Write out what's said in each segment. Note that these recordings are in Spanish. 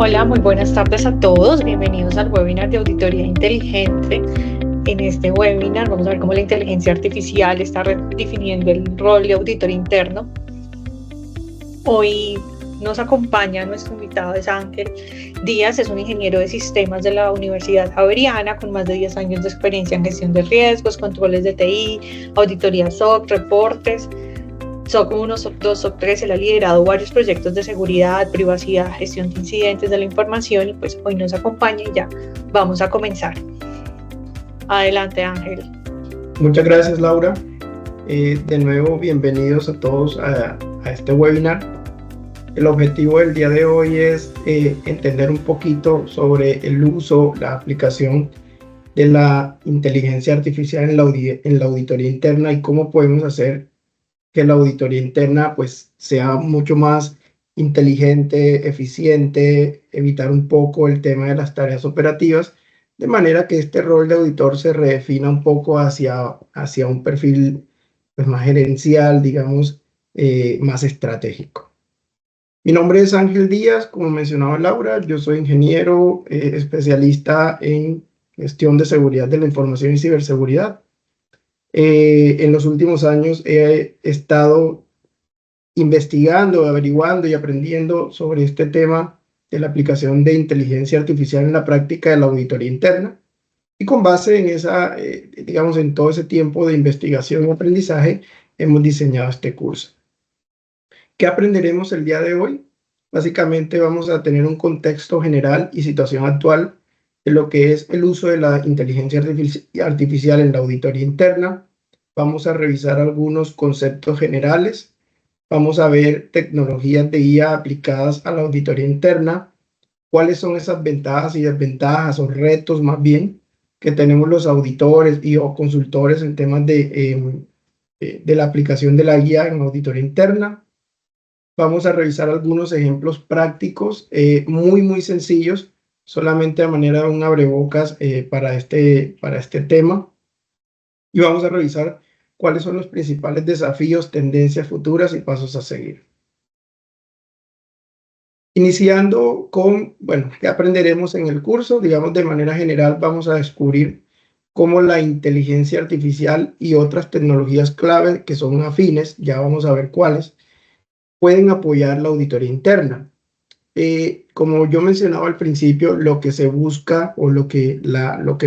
Hola, muy buenas tardes a todos. Bienvenidos al webinar de auditoría inteligente. En este webinar vamos a ver cómo la inteligencia artificial está redefiniendo el rol de auditor interno. Hoy nos acompaña nuestro invitado, es Ángel Díaz, es un ingeniero de sistemas de la Universidad Javeriana con más de 10 años de experiencia en gestión de riesgos, controles de TI, auditoría SOC, reportes. SOC 1, SOC 2, SOC 3, él ha liderado varios proyectos de seguridad, privacidad, gestión de incidentes de la información y pues hoy nos acompaña y ya vamos a comenzar. Adelante, Ángel. Muchas gracias, Laura. De nuevo, bienvenidos a todos a este webinar. El objetivo del día de hoy es entender un poquito sobre el uso, la aplicación de la inteligencia artificial en la auditoría interna y cómo podemos hacer que la auditoría interna pues sea mucho más inteligente, eficiente, evitar un poco el tema de las tareas operativas, de manera que este rol de auditor se redefina un poco hacia un perfil pues, más gerencial, digamos, más estratégico. Mi nombre es Ángel Díaz, como mencionaba Laura, yo soy ingeniero especialista en gestión de seguridad de la información y ciberseguridad. En los últimos años he estado investigando, averiguando y aprendiendo sobre este tema de la aplicación de inteligencia artificial en la práctica de la auditoría interna. Y con base en digamos, en todo ese tiempo de investigación y aprendizaje, hemos diseñado este curso. ¿Qué aprenderemos el día de hoy? Básicamente vamos a tener un contexto general y situación actual de lo que es el uso de la inteligencia artificial en la auditoría interna. Vamos a revisar algunos conceptos generales. Vamos a ver tecnologías de IA aplicadas a la auditoría interna. ¿Cuáles son esas ventajas y desventajas o retos más bien que tenemos los auditores o consultores en temas de la aplicación de la guía en auditoría interna? Vamos a revisar algunos ejemplos prácticos muy sencillos, solamente a manera de un abrebocas para este tema. Y vamos a revisar cuáles son los principales desafíos, tendencias futuras y pasos a seguir. Iniciando con, bueno, ¿qué aprenderemos en el curso? Digamos, de manera general vamos a descubrir cómo la inteligencia artificial y otras tecnologías clave que son afines, ya vamos a ver cuáles, pueden apoyar la auditoría interna. Como yo mencionaba al principio, lo que se busca o lo que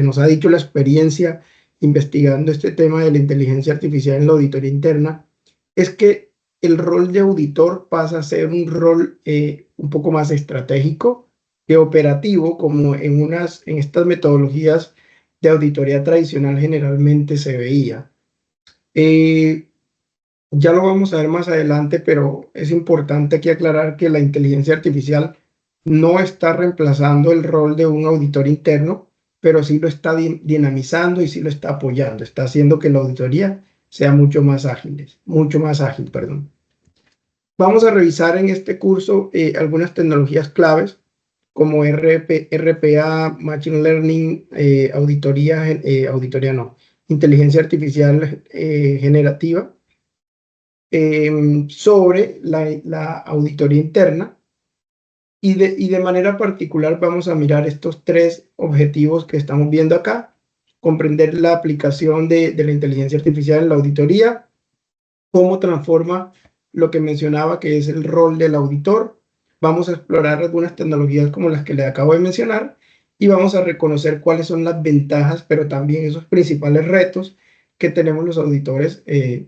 nos ha dicho la experiencia investigando este tema de la inteligencia artificial en la auditoría interna es que el rol de auditor pasa a ser un rol un poco más estratégico que operativo, como en estas metodologías de auditoría tradicional generalmente se veía. Ya lo vamos a ver más adelante, pero es importante aquí aclarar que la inteligencia artificial no está reemplazando el rol de un auditor interno, pero sí lo está dinamizando y sí lo está apoyando. Está haciendo que la auditoría sea mucho más ágil, perdón. Vamos a revisar en este curso algunas tecnologías claves como RPA, Machine Learning, inteligencia artificial generativa, sobre la auditoría interna y de manera particular vamos a mirar estos tres objetivos que estamos viendo acá: comprender la aplicación de la inteligencia artificial en la auditoría, cómo transforma lo que mencionaba que es el rol del auditor. Vamos a explorar algunas tecnologías como las que le acabo de mencionar y vamos a reconocer cuáles son las ventajas, pero también esos principales retos que tenemos los auditores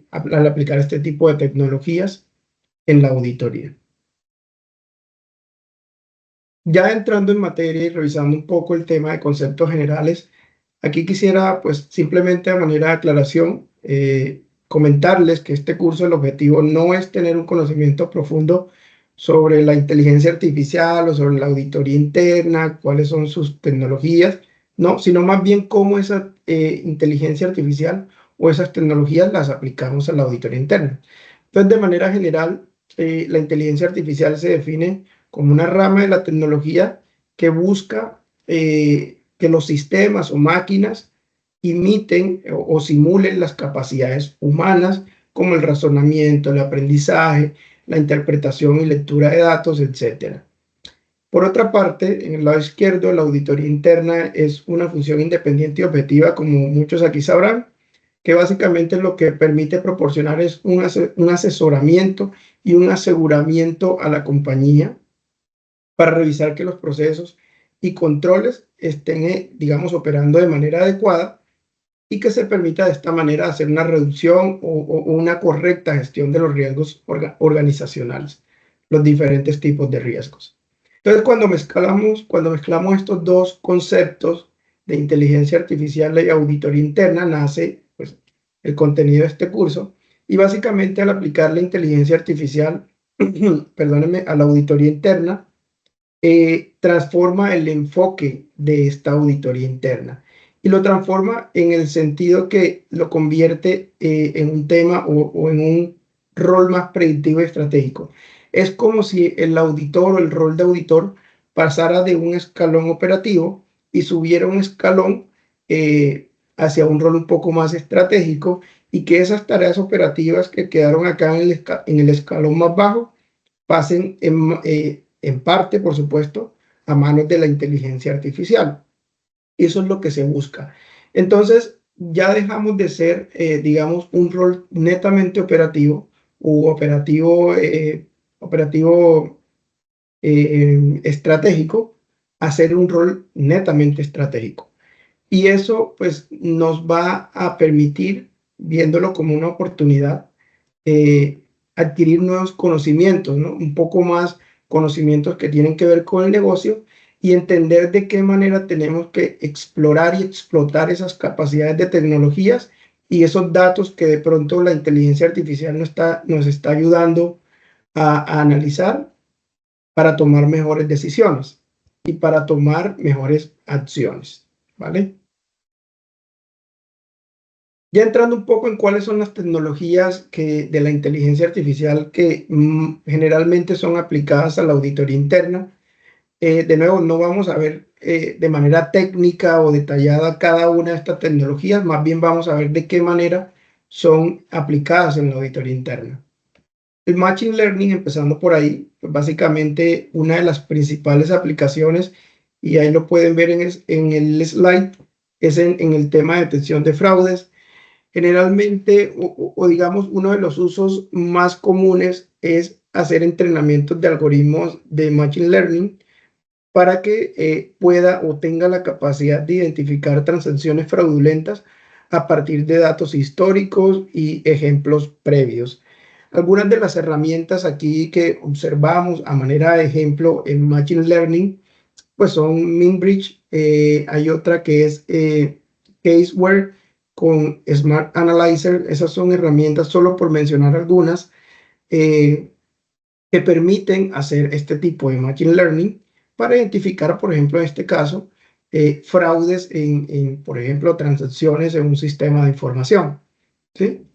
al aplicar este tipo de tecnologías en la auditoría. Ya entrando en materia y revisando un poco el tema de conceptos generales, aquí quisiera pues simplemente de manera de aclaración comentarles que este curso, el objetivo no es tener un conocimiento profundo sobre la inteligencia artificial o sobre la auditoría interna, cuáles son sus tecnologías, no, sino más bien cómo esa inteligencia artificial o esas tecnologías las aplicamos a la auditoría interna. Entonces, de manera general, la inteligencia artificial se define como una rama de la tecnología que busca que los sistemas o máquinas imiten o simulen las capacidades humanas, como el razonamiento, el aprendizaje, la interpretación y lectura de datos, etc. Por otra parte, en el lado izquierdo, la auditoría interna es una función independiente y objetiva, como muchos aquí sabrán, que básicamente lo que permite proporcionar es un asesoramiento y un aseguramiento a la compañía para revisar que los procesos y controles estén, digamos, operando de manera adecuada y que se permita de esta manera hacer una reducción o una correcta gestión de los riesgos organizacionales, los diferentes tipos de riesgos. Entonces, cuando mezclamos estos dos conceptos de inteligencia artificial y auditoría interna, nace pues, el contenido de este curso. Y básicamente al aplicar la inteligencia artificial, perdónenme, a la auditoría interna, transforma el enfoque de esta auditoría interna y lo transforma en el sentido que lo convierte en un tema o en un rol más predictivo y estratégico. Es como si el auditor o el rol de auditor pasara de un escalón operativo y subiera un escalón hacia un rol un poco más estratégico y que esas tareas operativas que quedaron acá en el escalón más bajo pasen en parte, por supuesto, a manos de la inteligencia artificial. Eso es lo que se busca. Entonces, ya dejamos de ser, digamos, un rol netamente operativo u operativo estratégico a ser un rol netamente estratégico. Y eso, pues, nos va a permitir, viéndolo como una oportunidad, adquirir nuevos conocimientos, ¿no? Un poco más conocimientos que tienen que ver con el negocio y entender de qué manera tenemos que explorar y explotar esas capacidades de tecnologías y esos datos que de pronto la inteligencia artificial nos está ayudando a analizar para tomar mejores decisiones y para tomar mejores acciones, ¿vale? Ya entrando un poco en cuáles son las tecnologías de la inteligencia artificial que generalmente son aplicadas a la auditoría interna. De nuevo, no vamos a ver de manera técnica o detallada cada una de estas tecnologías, más bien vamos a ver de qué manera son aplicadas en la auditoría interna. El Machine Learning, empezando por ahí, pues básicamente una de las principales aplicaciones, y ahí lo pueden ver en el slide, es en el tema de detección de fraudes. Generalmente, o digamos, uno de los usos más comunes es hacer entrenamientos de algoritmos de Machine Learning para que pueda o tenga la capacidad de identificar transacciones fraudulentas a partir de datos históricos y ejemplos previos. Algunas de las herramientas aquí que observamos a manera de ejemplo en Machine Learning, pues son MinBridge, hay otra que es Caseware con Smart Analyzer. Esas son herramientas, solo por mencionar algunas, que permiten hacer este tipo de Machine Learning para identificar, por ejemplo, en este caso, fraudes por ejemplo, transacciones en un sistema de información, ¿sí?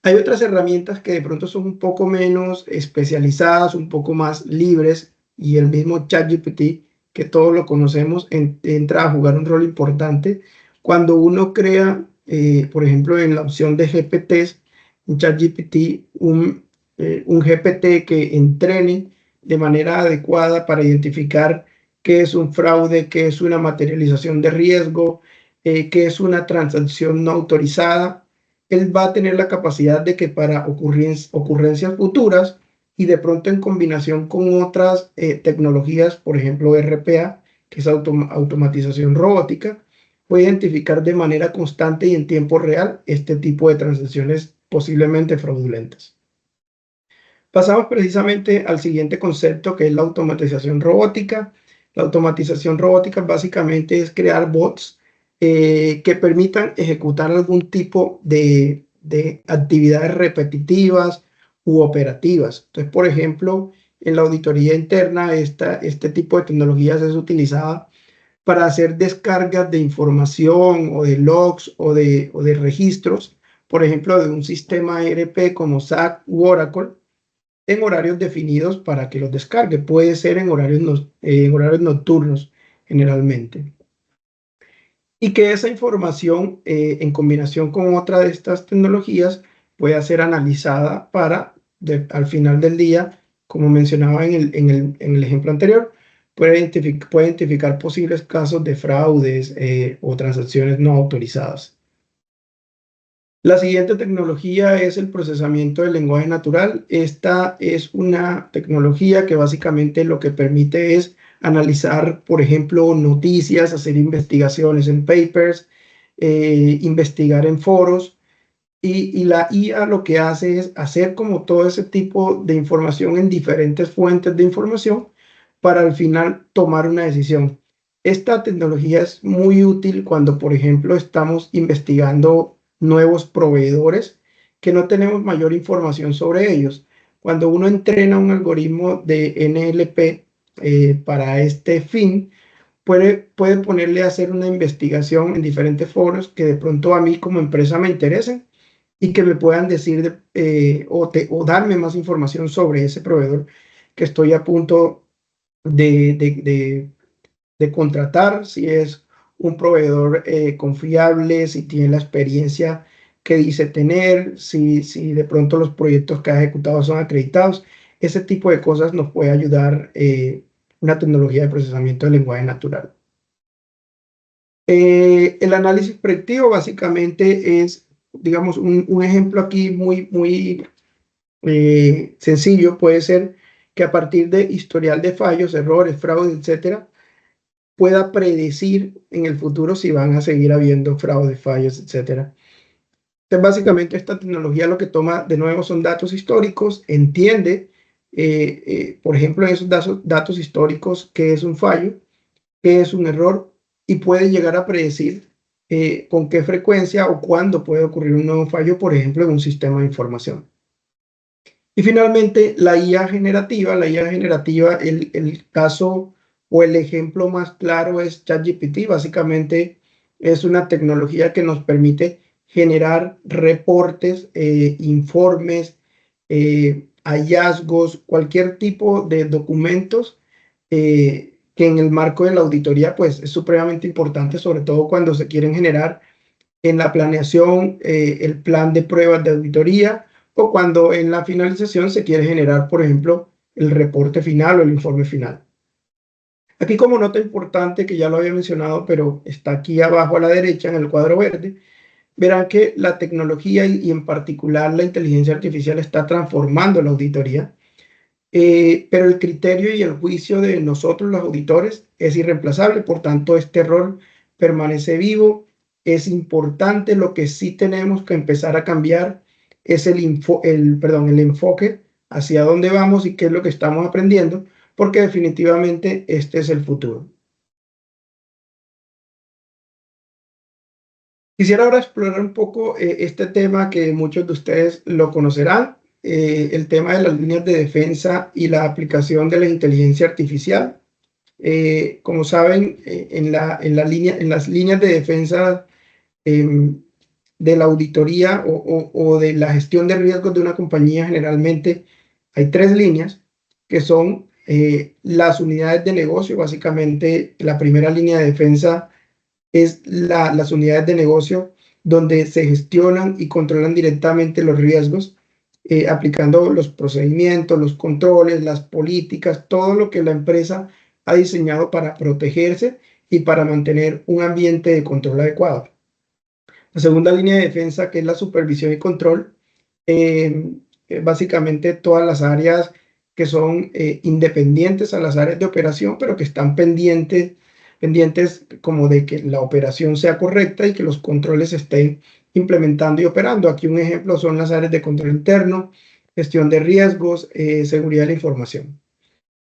Hay otras herramientas que de pronto son un poco menos especializadas, un poco más libres, y el mismo ChatGPT, que todos lo conocemos, entra a jugar un rol importante. Cuando uno crea, por ejemplo, en la opción de GPTs, en ChatGPT, un GPT que entrene de manera adecuada para identificar qué es un fraude, qué es una materialización de riesgo, qué es una transacción no autorizada, él va a tener la capacidad de que para ocurrencias futuras y de pronto en combinación con otras tecnologías, por ejemplo RPA, que es automatización robótica, puede identificar de manera constante y en tiempo real este tipo de transacciones posiblemente fraudulentas. Pasamos precisamente al siguiente concepto, que es la automatización robótica. La automatización robótica básicamente es crear bots que permitan ejecutar algún tipo de actividades repetitivas u operativas. Entonces, por ejemplo, en la auditoría interna, este tipo de tecnologías es utilizada para hacer descargas de información o de logs o de registros, por ejemplo, de un sistema ERP como SAP u Oracle, en horarios definidos para que los descargue. Puede ser en horarios nocturnos generalmente. Y que esa información, en combinación con otra de estas tecnologías, pueda ser analizada para, al final del día, como mencionaba en el ejemplo anterior, puede identificar posibles casos de fraudes o transacciones no autorizadas. La siguiente tecnología es el procesamiento del lenguaje natural. Esta es una tecnología que básicamente lo que permite es analizar, por ejemplo, noticias, hacer investigaciones en papers, investigar en foros. Y la IA lo que hace es hacer como todo ese tipo de información en diferentes fuentes de información para al final tomar una decisión. Esta tecnología es muy útil cuando, por ejemplo, estamos investigando nuevos proveedores que no tenemos mayor información sobre ellos. Cuando uno entrena un algoritmo de NLP para este fin, puede ponerle a hacer una investigación en diferentes foros que de pronto a mí como empresa me interesen y que me puedan decir o darme más información sobre ese proveedor que estoy a punto de contratar, si es un proveedor confiable, si tiene la experiencia que dice tener, si de pronto los proyectos que ha ejecutado son acreditados. Ese tipo de cosas nos puede ayudar una tecnología de procesamiento del lenguaje natural. El análisis predictivo básicamente es, digamos, un ejemplo aquí muy sencillo puede ser que a partir de historial de fallos, errores, fraudes, etcétera, pueda predecir en el futuro si van a seguir habiendo fraudes, fallos, etcétera. Entonces, básicamente esta tecnología lo que toma de nuevo son datos históricos, entiende, por ejemplo, en esos datos históricos qué es un fallo, qué es un error y puede llegar a predecir con qué frecuencia o cuándo puede ocurrir un nuevo fallo, por ejemplo, en un sistema de información. Y finalmente, la IA generativa. El caso o el ejemplo más claro es ChatGPT. Básicamente es una tecnología que nos permite generar reportes, informes, hallazgos, cualquier tipo de documentos que en el marco de la auditoría pues es supremamente importante, sobre todo cuando se quieren generar en la planeación el plan de pruebas de auditoría o cuando en la finalización se quiere generar, por ejemplo, el reporte final o el informe final. Aquí como nota importante, que ya lo había mencionado, pero está aquí abajo a la derecha en el cuadro verde, verán que la tecnología y en particular la inteligencia artificial está transformando la auditoría, pero el criterio y el juicio de nosotros los auditores es irreemplazable, por tanto este error permanece vivo. Es importante, lo que sí tenemos que empezar a cambiar es el enfoque hacia dónde vamos y qué es lo que estamos aprendiendo, porque definitivamente este es el futuro. Quisiera ahora explorar un poco este tema que muchos de ustedes lo conocerán, el tema de las líneas de defensa y la aplicación de la inteligencia artificial. Como saben, en las líneas de defensa de la auditoría o de la gestión de riesgos de una compañía, generalmente hay tres líneas que son las unidades de negocio. Básicamente, la primera línea de defensa es las unidades de negocio donde se gestionan y controlan directamente los riesgos, aplicando los procedimientos, los controles, las políticas, todo lo que la empresa ha diseñado para protegerse y para mantener un ambiente de control adecuado. La segunda línea de defensa, que es la supervisión y control, básicamente todas las áreas que son independientes a las áreas de operación, pero que están pendientes como de que la operación sea correcta y que los controles se estén implementando y operando. Aquí un ejemplo son las áreas de control interno, gestión de riesgos, seguridad de la información.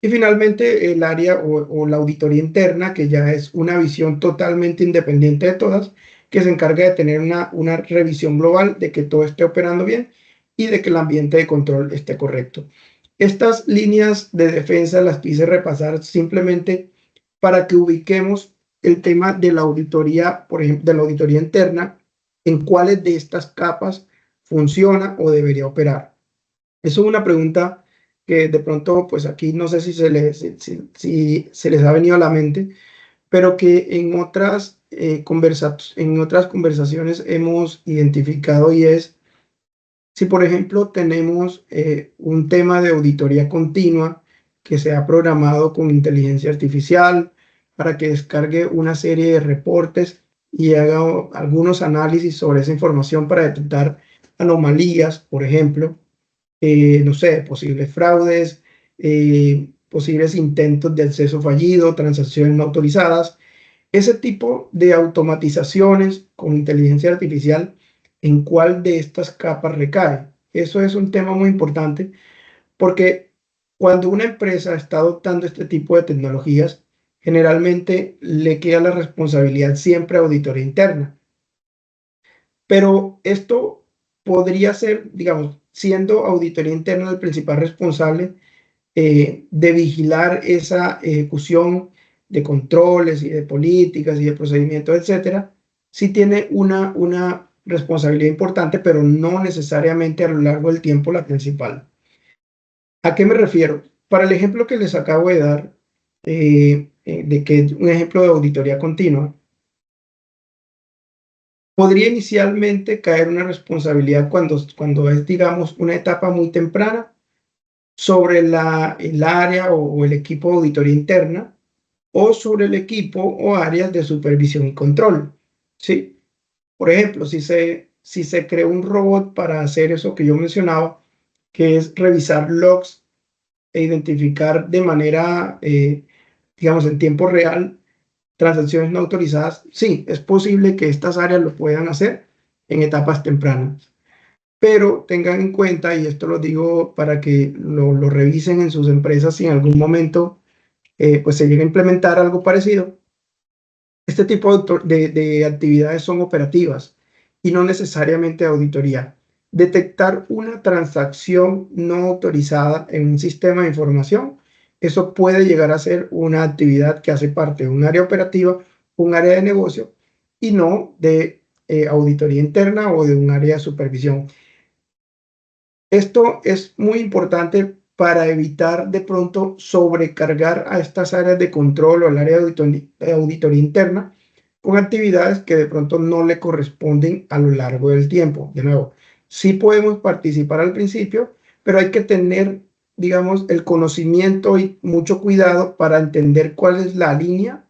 Y finalmente el área o la auditoría interna, que ya es una visión totalmente independiente de todas, que se encarga de tener una revisión global de que todo esté operando bien y de que el ambiente de control esté correcto. Estas líneas de defensa las quise repasar simplemente para que ubiquemos el tema de la auditoría, por ejemplo, de la auditoría interna, en cuáles de estas capas funciona o debería operar. Eso es una pregunta que de pronto, pues aquí no sé si se les ha venido a la mente, pero que en otras conversaciones hemos identificado, y es si, por ejemplo, tenemos un tema de auditoría continua que se ha programado con inteligencia artificial para que descargue una serie de reportes y haga algunos análisis sobre esa información para detectar anomalías, por ejemplo, no sé, posibles fraudes, posibles intentos de acceso fallido, transacciones no autorizadas. Ese tipo de automatizaciones con inteligencia artificial, ¿en cuál de estas capas recae? Eso es un tema muy importante porque cuando una empresa está adoptando este tipo de tecnologías, generalmente le queda la responsabilidad siempre a auditoría interna. Pero esto podría ser, digamos, siendo auditoría interna el principal responsable de vigilar esa ejecución de controles y de políticas y de procedimientos, etcétera, sí tiene una responsabilidad importante, pero no necesariamente a lo largo del tiempo la principal. ¿A qué me refiero? Para el ejemplo que les acabo de dar, de que es un ejemplo de auditoría continua, podría inicialmente caer una responsabilidad cuando es, digamos, una etapa muy temprana sobre el área o el equipo de auditoría interna o sobre el equipo o áreas de supervisión y control. ¿Sí? Por ejemplo, si se creó un robot para hacer eso que yo mencionaba, que es revisar logs e identificar de manera, digamos, en tiempo real transacciones no autorizadas, sí, es posible que estas áreas lo puedan hacer en etapas tempranas. Pero tengan en cuenta, y esto lo digo para que lo revisen en sus empresas si en algún momento pues se llega a implementar algo parecido, este tipo de actividades son operativas y no necesariamente de auditoría. Detectar una transacción no autorizada en un sistema de información, eso puede llegar a ser una actividad que hace parte de un área operativa, un área de negocio y no de auditoría interna o de un área de supervisión. Esto es muy importante para evitar de pronto sobrecargar a estas áreas de control o al área de auditoría interna con actividades que de pronto no le corresponden a lo largo del tiempo. De nuevo, sí podemos participar al principio, pero hay que tener, digamos, el conocimiento y mucho cuidado para entender cuál es la línea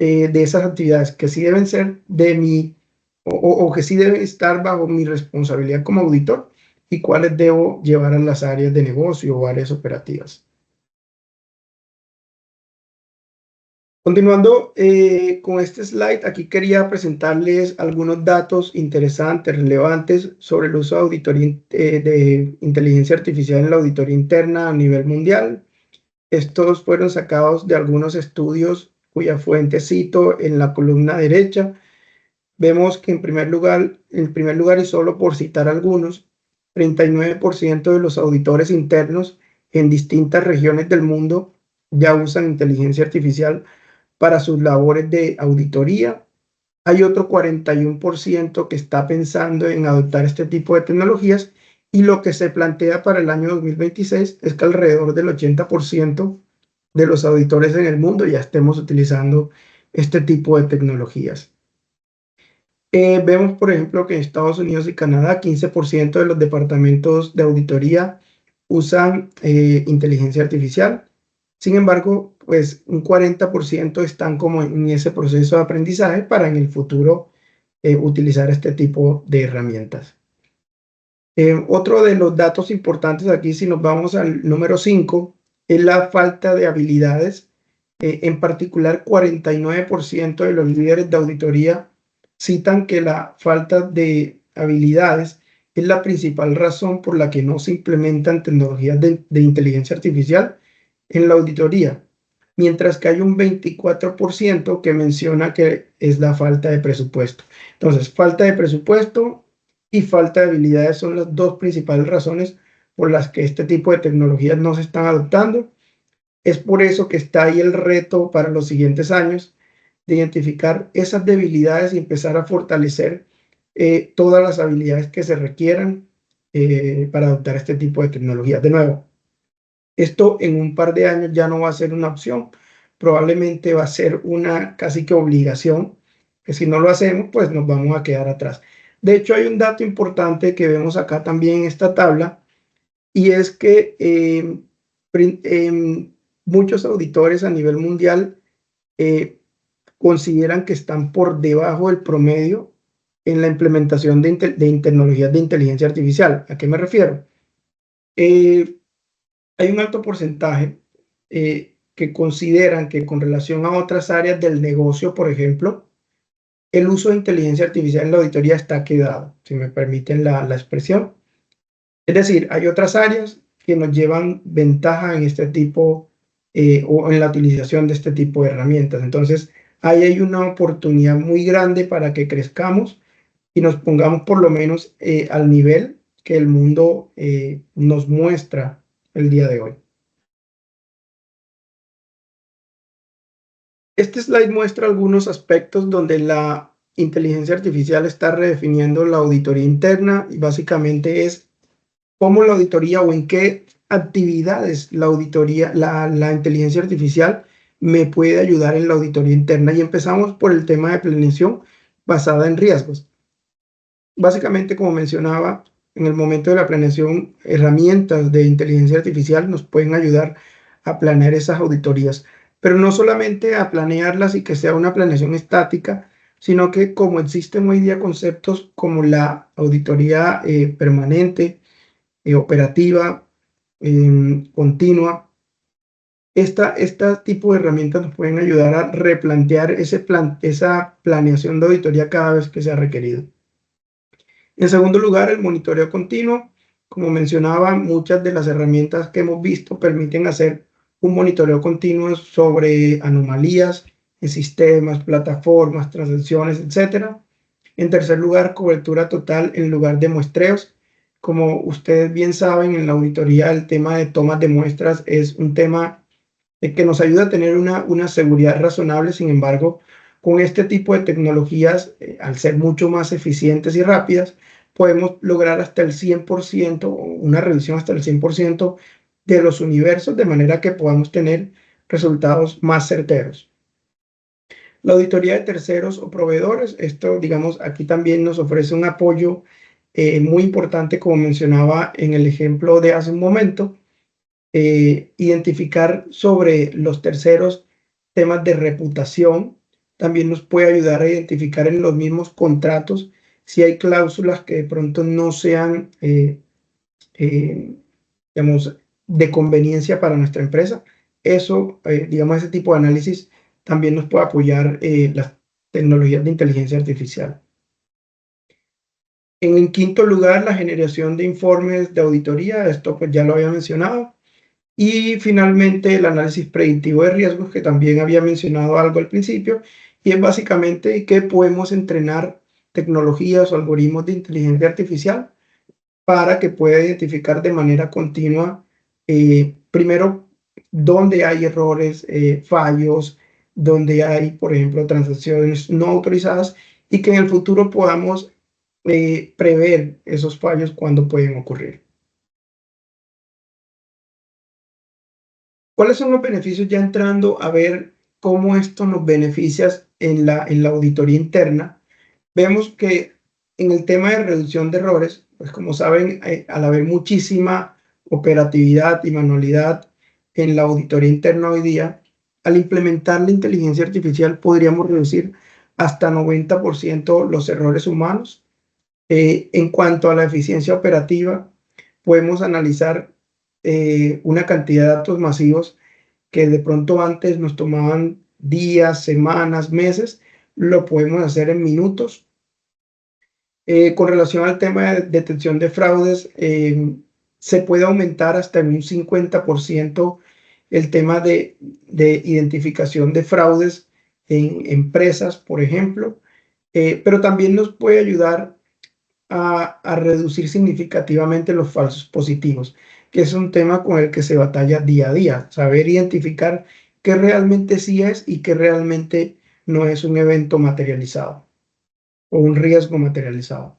de esas actividades que sí deben ser de mi o que sí deben estar bajo mi responsabilidad como auditor y cuáles debo llevar a las áreas de negocio o áreas operativas. Continuando con este slide, aquí quería presentarles algunos datos interesantes, relevantes sobre el uso de auditoría de inteligencia artificial en la auditoría interna a nivel mundial. Estos fueron sacados de algunos estudios cuya fuente cito en la columna derecha. Vemos que en primer lugar y solo por citar algunos, 39% de los auditores internos en distintas regiones del mundo ya usan inteligencia artificial para sus labores de auditoría. Hay otro 41% que está pensando en adoptar este tipo de tecnologías y lo que se plantea para el año 2026 es que alrededor del 80% de los auditores en el mundo ya estemos utilizando este tipo de tecnologías. Vemos, por ejemplo, que en Estados Unidos y Canadá, 15% de los departamentos de auditoría usan inteligencia artificial. Sin embargo, pues un 40% están como en ese proceso de aprendizaje para en el futuro utilizar este tipo de herramientas. Otro de los datos importantes aquí, si nos vamos al número 5, es la falta de habilidades. En particular, 49% de los líderes de auditoría citan que la falta de habilidades es la principal razón por la que no se implementan tecnologías de inteligencia artificial en la auditoría, mientras que hay un 24% que menciona que es la falta de presupuesto. Entonces, falta de presupuesto y falta de habilidades son las dos principales razones por las que este tipo de tecnologías no se están adoptando. Es por eso que está ahí el reto para los siguientes años de identificar esas debilidades y empezar a fortalecer todas las habilidades que se requieran para adoptar este tipo de tecnologías. De nuevo, esto en un par de años ya no va a ser una opción, probablemente va a ser una casi que obligación, que si no lo hacemos, pues nos vamos a quedar atrás. De hecho, hay un dato importante que vemos acá también en esta tabla, y es que Muchos auditores a nivel mundial consideran que están por debajo del promedio en la implementación de tecnologías de inteligencia artificial. ¿A qué me refiero? Hay un alto porcentaje que consideran que con relación a otras áreas del negocio, por ejemplo, el uso de inteligencia artificial en la auditoría está quedado, si me permiten la expresión. Es decir, hay otras áreas que nos llevan ventaja en este tipo o en la utilización de este tipo de herramientas. Entonces, ahí hay una oportunidad muy grande para que crezcamos y nos pongamos por lo menos al nivel que el mundo nos muestra el día de hoy. Este slide muestra algunos aspectos donde la inteligencia artificial está redefiniendo la auditoría interna y básicamente es cómo la auditoría o en qué actividades la auditoría, la inteligencia artificial me puede ayudar en la auditoría interna. Y empezamos por el tema de planeación basada en riesgos. Básicamente, como mencionaba, en el momento de la planeación, herramientas de inteligencia artificial nos pueden ayudar a planear esas auditorías, pero no solamente a planearlas y que sea una planeación estática, sino que como existen hoy día conceptos como la auditoría permanente, operativa, continua, este tipo de herramientas nos pueden ayudar a replantear esa planeación de auditoría cada vez que sea requerido. En segundo lugar, el monitoreo continuo. Como mencionaba, muchas de las herramientas que hemos visto permiten hacer un monitoreo continuo sobre anomalías en sistemas, plataformas, transacciones, etc. En tercer lugar, cobertura total en lugar de muestreos. Como ustedes bien saben, en la auditoría el tema de tomas de muestras es un tema que nos ayuda a tener una seguridad razonable. Sin embargo, con este tipo de tecnologías, al ser mucho más eficientes y rápidas, podemos lograr hasta el 100%, una reducción hasta el 100% de los universos, de manera que podamos tener resultados más certeros. La auditoría de terceros o proveedores, esto, digamos, aquí también nos ofrece un apoyo muy importante, como mencionaba en el ejemplo de hace un momento, identificar sobre los terceros temas de reputación. También nos puede ayudar a identificar en los mismos contratos si hay cláusulas que de pronto no sean, digamos, de conveniencia para nuestra empresa. Eso, digamos, ese tipo de análisis también nos puede apoyar las tecnologías de inteligencia artificial. En quinto lugar, la generación de informes de auditoría. Esto pues ya lo había mencionado. Y finalmente el análisis predictivo de riesgos, que también había mencionado algo al principio, y es básicamente que podemos entrenar tecnologías o algoritmos de inteligencia artificial para que pueda identificar de manera continua, primero, dónde hay errores, fallos, donde hay, por ejemplo, transacciones no autorizadas y que en el futuro podamos prever esos fallos cuando pueden ocurrir. ¿Cuáles son los beneficios? Ya entrando a ver cómo esto nos beneficia en la auditoría interna, vemos que en el tema de reducción de errores, pues como saben, al haber muchísima operatividad y manualidad en la auditoría interna hoy día, al implementar la inteligencia artificial podríamos reducir hasta 90% los errores humanos. En cuanto a la eficiencia operativa, podemos analizar una cantidad de datos masivos que de pronto antes nos tomaban días, semanas, meses, lo podemos hacer en minutos. Con relación al tema de detección de fraudes, se puede aumentar hasta en un 50% el tema de identificación de fraudes en empresas, por ejemplo, pero también nos puede ayudar a reducir significativamente los falsos positivos, que es un tema con el que se batalla día a día, saber identificar qué realmente sí es y qué realmente no es un evento materializado o un riesgo materializado.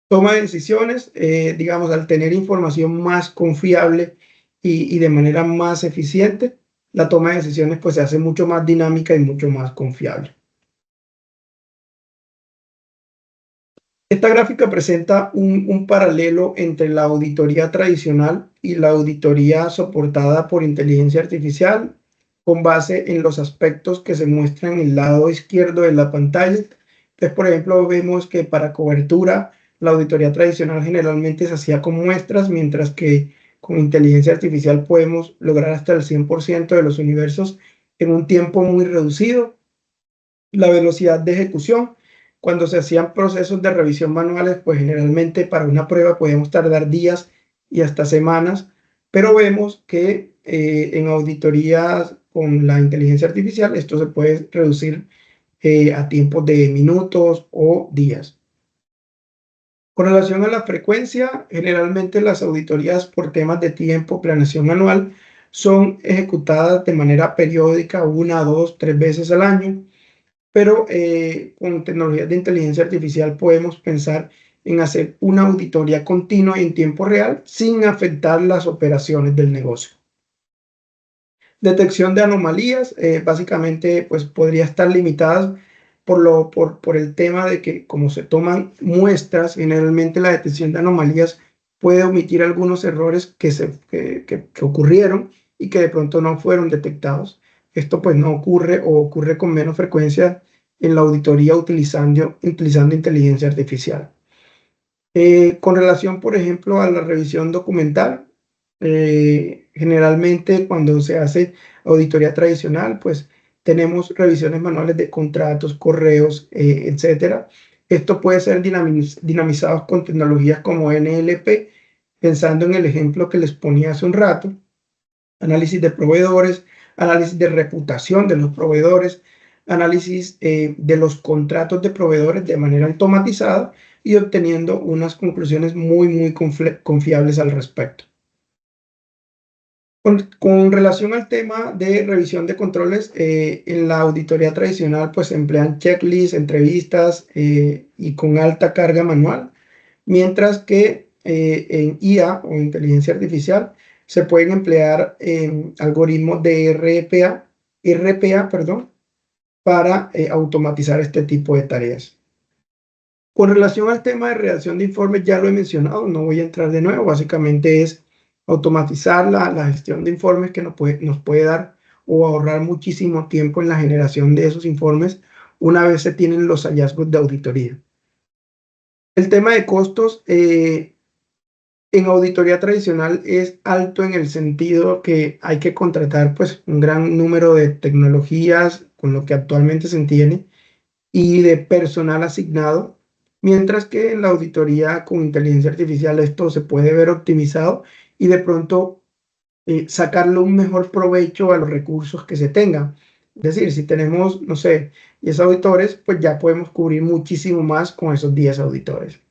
Toma de decisiones, digamos, al tener información más confiable y de manera más eficiente, la toma de decisiones pues se hace mucho más dinámica y mucho más confiable. Esta gráfica presenta un paralelo entre la auditoría tradicional y la auditoría soportada por inteligencia artificial con base en los aspectos que se muestran en el lado izquierdo de la pantalla. Entonces, por ejemplo, vemos que para cobertura la auditoría tradicional generalmente se hacía con muestras, mientras que con inteligencia artificial podemos lograr hasta el 100% de los universos en un tiempo muy reducido. La velocidad de ejecución. Cuando se hacían procesos de revisión manuales, pues generalmente para una prueba podemos tardar días y hasta semanas, pero vemos que en auditorías con la inteligencia artificial esto se puede reducir a tiempos de minutos o días. Con relación a la frecuencia, generalmente las auditorías por temas de tiempo, planeación anual, son ejecutadas de manera periódica, 1, 2, 3 veces al año. Pero con tecnologías de inteligencia artificial podemos pensar en hacer una auditoría continua y en tiempo real sin afectar las operaciones del negocio. Detección de anomalías, básicamente pues podría estar limitadas por el tema de que como se toman muestras, generalmente la detección de anomalías puede omitir algunos errores que ocurrieron y que de pronto no fueron detectados. Esto pues no ocurre o ocurre con menos frecuencia en la auditoría utilizando inteligencia artificial. Con relación, por ejemplo, a la revisión documental, generalmente cuando se hace auditoría tradicional, pues tenemos revisiones manuales de contratos, correos, etcétera. Esto puede ser dinamizado con tecnologías como NLP, pensando en el ejemplo que les ponía hace un rato, análisis de proveedores, análisis de reputación de los proveedores, análisis de los contratos de proveedores de manera automatizada y obteniendo unas conclusiones muy confiables al respecto. Con relación al tema de revisión de controles, en la auditoría tradicional pues se emplean checklists, entrevistas y con alta carga manual, mientras que en IA o inteligencia artificial se pueden emplear algoritmos de RPA, perdón, para automatizar este tipo de tareas. Con relación al tema de redacción de informes, ya lo he mencionado, no voy a entrar de nuevo, básicamente es automatizar la gestión de informes que nos puede dar o ahorrar muchísimo tiempo en la generación de esos informes una vez se tienen los hallazgos de auditoría. El tema de costos en auditoría tradicional es alto en el sentido que hay que contratar pues un gran número de tecnologías con lo que actualmente se entiende y de personal asignado, mientras que en la auditoría con inteligencia artificial esto se puede ver optimizado y de pronto sacarle un mejor provecho a los recursos que se tengan. Es decir, si tenemos, no sé, 10 auditores, pues ya podemos cubrir muchísimo más con esos 10 auditores.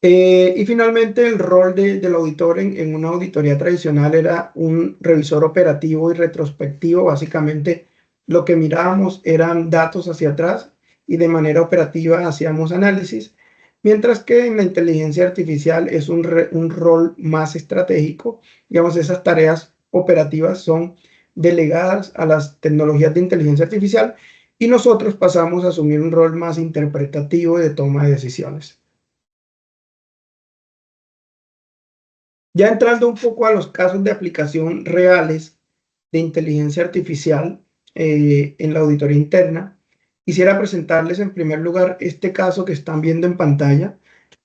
Y finalmente el rol del auditor en una auditoría tradicional era un revisor operativo y retrospectivo. Básicamente lo que mirábamos eran datos hacia atrás y de manera operativa hacíamos análisis, mientras que en la inteligencia artificial es un rol más estratégico. Digamos, esas tareas operativas son delegadas a las tecnologías de inteligencia artificial y nosotros pasamos a asumir un rol más interpretativo de toma de decisiones. Ya entrando un poco a los casos de aplicación reales de inteligencia artificial en la auditoría interna, quisiera presentarles en primer lugar este caso que están viendo en pantalla.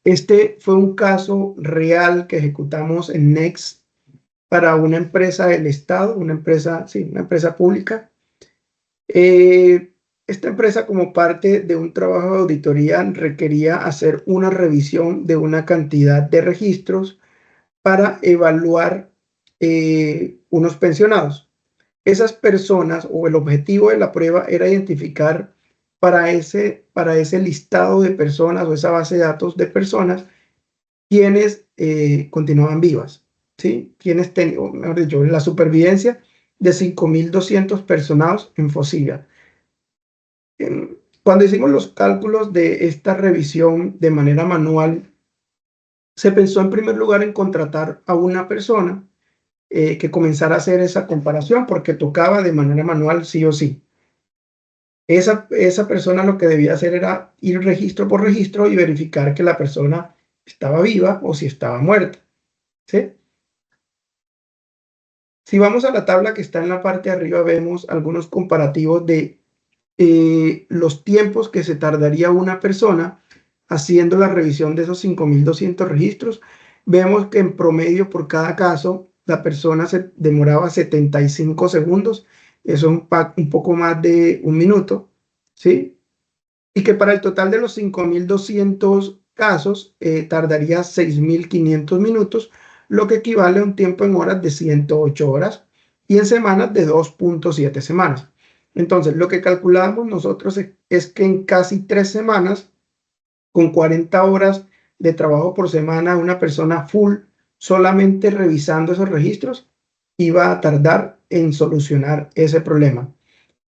Este fue un caso real que ejecutamos en Next para una empresa del Estado, una empresa pública. Esta empresa, como parte de un trabajo de auditoría, requería hacer una revisión de una cantidad de registros para evaluar unos pensionados. Esas personas o el objetivo de la prueba era identificar para ese listado de personas o esa base de datos de personas quienes continuaban vivas, ¿sí? Quienes tenían, mejor dicho, la supervivencia de 5.200 personados en Fosilia. Cuando hicimos los cálculos de esta revisión de manera manual, se pensó en primer lugar en contratar a una persona que comenzara a hacer esa comparación porque tocaba de manera manual sí o sí. Esa persona lo que debía hacer era ir registro por registro y verificar que la persona estaba viva o si estaba muerta, ¿sí? Si vamos a la tabla que está en la parte de arriba, vemos algunos comparativos de los tiempos que se tardaría una persona haciendo la revisión de esos 5.200 registros. Vemos que en promedio por cada caso la persona se demoraba 75 segundos, eso es un poco más de un minuto, ¿sí? Y que para el total de los 5.200 casos tardaría 6.500 minutos, lo que equivale a un tiempo en horas de 108 horas y en semanas de 2.7 semanas. Entonces, lo que calculamos nosotros es que en casi 3 semanas, con 40 horas de trabajo por semana, una persona full, solamente revisando esos registros, iba a tardar en solucionar ese problema.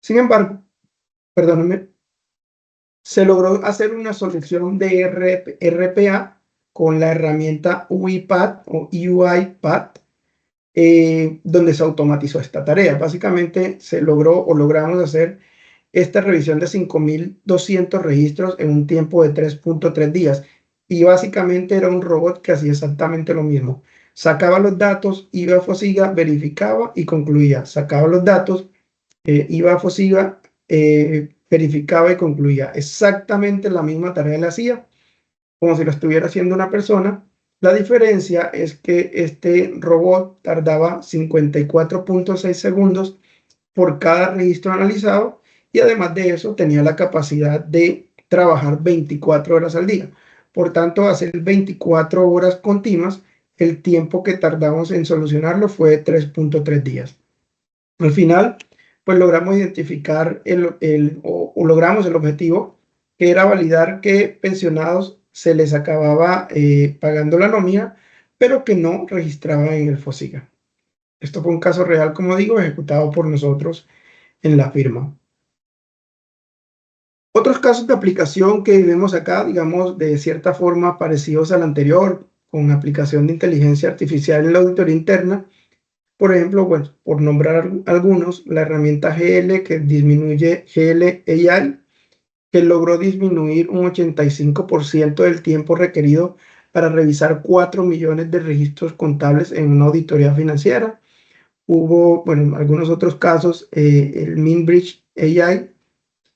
Sin embargo, perdónenme, se logró hacer una solución de RPA con la herramienta UiPath o UiPath, donde se automatizó esta tarea. Básicamente se logró o logramos hacer esta revisión de 5.200 registros en un tiempo de 3.3 días. Y básicamente era un robot que hacía exactamente lo mismo. Sacaba los datos, iba a Fosiga, verificaba y concluía. Sacaba los datos, iba a Fosiga, verificaba y concluía. Exactamente la misma tarea la hacía, como si lo estuviera haciendo una persona. La diferencia es que este robot tardaba 54.6 segundos por cada registro analizado y además de eso tenía la capacidad de trabajar 24 horas al día. Por tanto, hacer 24 horas continuas, el tiempo que tardamos en solucionarlo fue 3.3 días. Al final, pues logramos identificar o logramos el objetivo, que era validar que pensionados se les acababa pagando la nómina, pero que no registraba en el FOSIGA. Esto fue un caso real, como digo, ejecutado por nosotros en la firma. Otros casos de aplicación que vemos acá, digamos, de cierta forma parecidos al anterior, con aplicación de inteligencia artificial en la auditoría interna. Por ejemplo, bueno, por nombrar algunos, la herramienta GL que disminuye GL AI, que logró disminuir un 85% del tiempo requerido para revisar 4 millones de registros contables en una auditoría financiera. Hubo, bueno, algunos otros casos, el MinBridge AI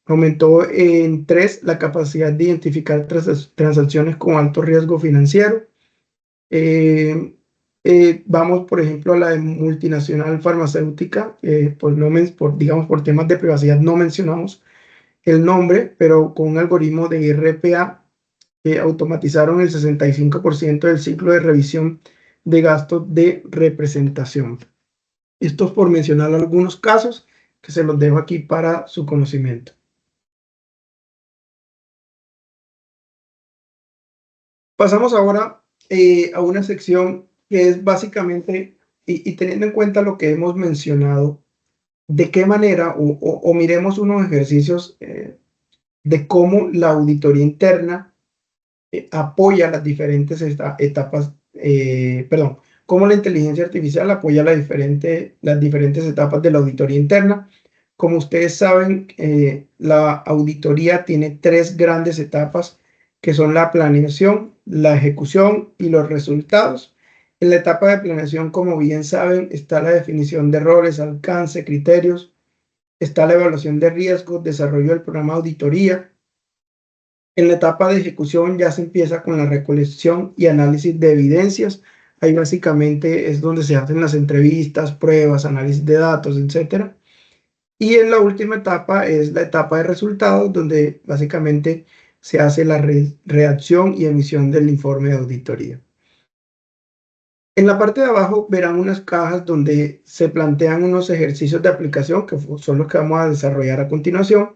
aumentó en 3 la capacidad de identificar transacciones con alto riesgo financiero. Vamos, por ejemplo, a la de multinacional farmacéutica, digamos, por temas de privacidad no mencionamos el nombre, pero con un algoritmo de RPA automatizaron el 65% del ciclo de revisión de gastos de representación. Esto es por mencionar algunos casos que se los dejo aquí para su conocimiento. Pasamos ahora a una sección que es básicamente, y teniendo en cuenta lo que hemos mencionado, de qué manera, o miremos unos ejercicios de cómo la auditoría interna apoya las diferentes etapas, perdón, cómo la inteligencia artificial apoya las diferentes etapas de la auditoría interna. Como ustedes saben, la auditoría tiene 3 grandes etapas, que son la planeación, la ejecución y los resultados. En la etapa de planeación, como bien saben, está la definición de errores, alcance, criterios, está la evaluación de riesgos, desarrollo del programa de auditoría. En la etapa de ejecución ya se empieza con la recolección y análisis de evidencias. Ahí básicamente es donde se hacen las entrevistas, pruebas, análisis de datos, etc. Y en la última etapa es la etapa de resultados, donde básicamente se hace la redacción y emisión del informe de auditoría. En la parte de abajo verán unas cajas donde se plantean unos ejercicios de aplicación que son los que vamos a desarrollar a continuación.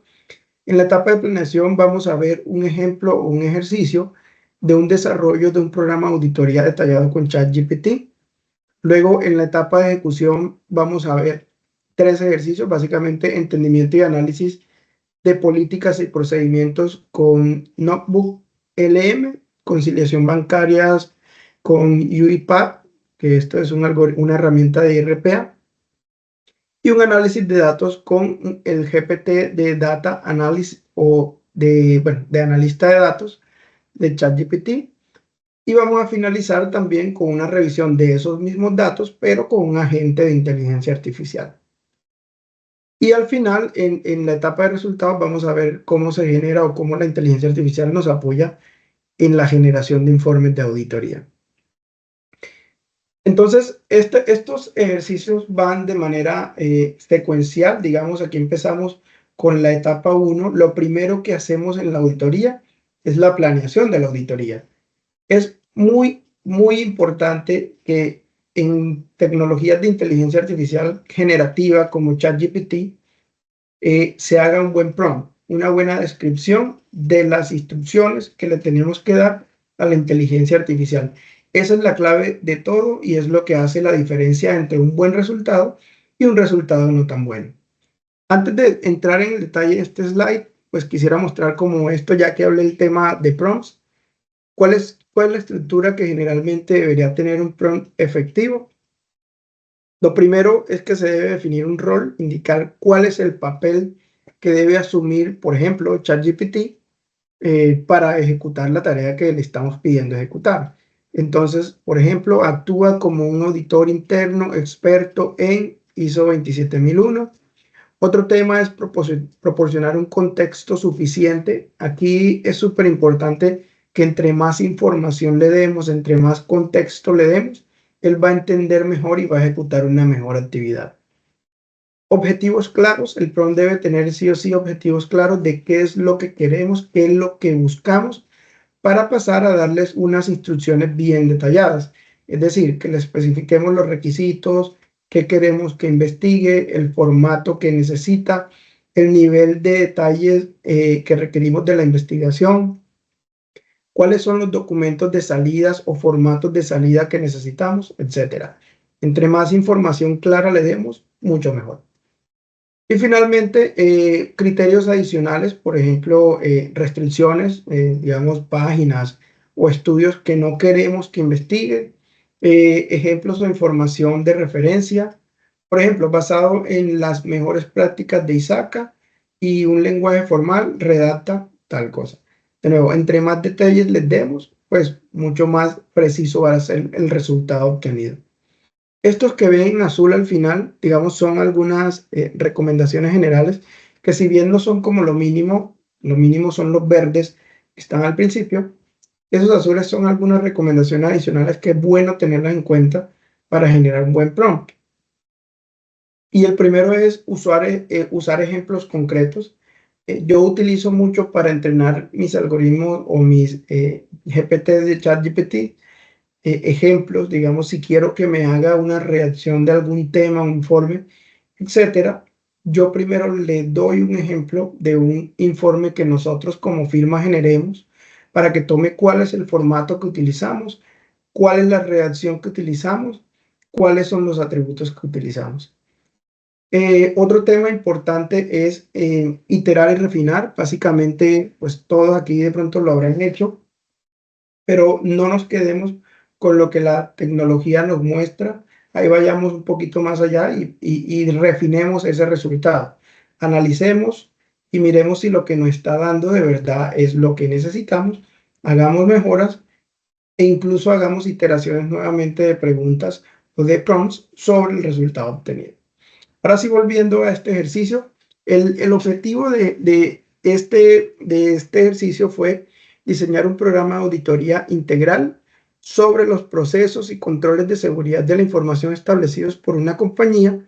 En la etapa de planeación vamos a ver un ejemplo o un ejercicio de un desarrollo de un programa de auditoría detallado con ChatGPT. Luego, en la etapa de ejecución vamos a ver 3 ejercicios, básicamente entendimiento y análisis de políticas y procedimientos con Notebook LM, conciliación bancarias con UiPath, que esto es una herramienta de RPA. y un análisis de datos con el GPT de Data Analysis o de analista de datos de ChatGPT. Y vamos a finalizar también con una revisión de esos mismos datos, pero con un agente de inteligencia artificial. Y al final, en la etapa de resultados, vamos a ver cómo se genera o cómo la inteligencia artificial nos apoya en la generación de informes de auditoría. Entonces, estos ejercicios van de manera secuencial. Digamos, aquí empezamos con la etapa 1. Lo primero que hacemos en la auditoría es la planeación de la auditoría. Es muy, muy importante que en tecnologías de inteligencia artificial generativa como ChatGPT se haga un buen prompt, una buena descripción de las instrucciones que le tenemos que dar a la inteligencia artificial. Esa es la clave de todo y es lo que hace la diferencia entre un buen resultado y un resultado no tan bueno. Antes de entrar en el detalle de este slide, pues quisiera mostrar como esto, ya que hablé del tema de prompts, ¿cuál es la estructura que generalmente debería tener un prompt efectivo? Lo primero es que se debe definir un rol, indicar cuál es el papel que debe asumir, por ejemplo, ChatGPT para ejecutar la tarea que le estamos pidiendo ejecutar. Entonces, por ejemplo, actúa como un auditor interno experto en ISO 27001. Otro tema es proporcionar un contexto suficiente. Aquí es súper importante que entre más información le demos, entre más contexto le demos, él va a entender mejor y va a ejecutar una mejor actividad. Objetivos claros. El prompt debe tener sí o sí objetivos claros de qué es lo que queremos, qué es lo que buscamos, para pasar a darles unas instrucciones bien detalladas. Es decir, que le especifiquemos los requisitos, qué queremos que investigue, el formato que necesita, el nivel de detalles que requerimos de la investigación, cuáles son los documentos de salidas o formatos de salida que necesitamos, etcétera. Entre más información clara le demos, mucho mejor. Y finalmente, criterios adicionales, por ejemplo, restricciones, digamos, páginas o estudios que no queremos que investigue, ejemplos de información de referencia, por ejemplo, basado en las mejores prácticas de ISACA y un lenguaje formal, redacta tal cosa. De nuevo, entre más detalles les demos, pues mucho más preciso va a ser el resultado obtenido. Estos que ven en azul al final, digamos, son algunas recomendaciones generales que, si bien no son como lo mínimo son los verdes que están al principio. Esos azules son algunas recomendaciones adicionales que es bueno tenerlas en cuenta para generar un buen prompt. Y el primero es usar ejemplos concretos. Yo utilizo mucho para entrenar mis algoritmos o mis GPT de ChatGPT ejemplos, digamos, si quiero que me haga una reacción de algún tema, un informe, etcétera. Yo primero le doy un ejemplo de un informe que nosotros como firma generemos para que tome cuál es el formato que utilizamos, cuál es la redacción que utilizamos, cuáles son los atributos que utilizamos. Otro tema importante es iterar y refinar. Básicamente, pues todos aquí de pronto lo habrán hecho, pero no nos quedemos con lo que la tecnología nos muestra. Ahí vayamos un poquito más allá y refinemos ese resultado. Analicemos y miremos si lo que nos está dando de verdad es lo que necesitamos. Hagamos mejoras e incluso hagamos iteraciones nuevamente de preguntas o de prompts sobre el resultado obtenido. Ahora sí, volviendo a este ejercicio, el objetivo de este ejercicio fue diseñar un programa de auditoría integral sobre los procesos y controles de seguridad de la información establecidos por una compañía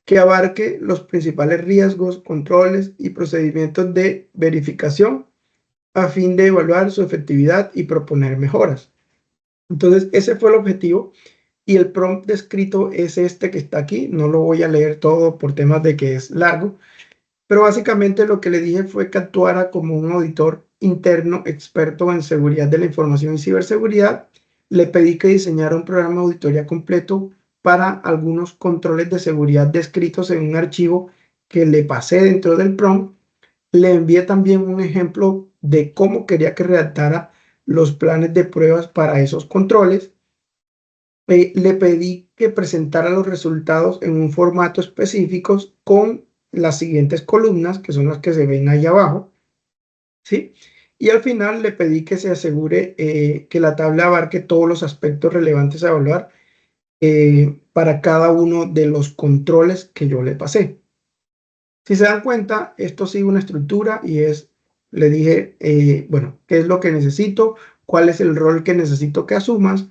que abarque los principales riesgos, controles y procedimientos de verificación a fin de evaluar su efectividad y proponer mejoras. Entonces, ese fue el objetivo. Y el prompt descrito es este que está aquí. No lo voy a leer todo por temas de que es largo, pero básicamente lo que le dije fue que actuara como un auditor interno experto en seguridad de la información y ciberseguridad. Le pedí que diseñara un programa de auditoría completo para algunos controles de seguridad descritos en un archivo que le pasé dentro del prompt. Le envié también un ejemplo de cómo quería que redactara los planes de pruebas para esos controles. le pedí que presentara los resultados en un formato específico con las siguientes columnas, que son las que se ven ahí abajo, ¿sí? Y al final le pedí que se asegure que la tabla abarque todos los aspectos relevantes a evaluar para cada uno de los controles que yo le pasé. Si se dan cuenta, esto sigue una estructura y le dije, bueno, ¿qué es lo que necesito? ¿Cuál es el rol que necesito que asumas?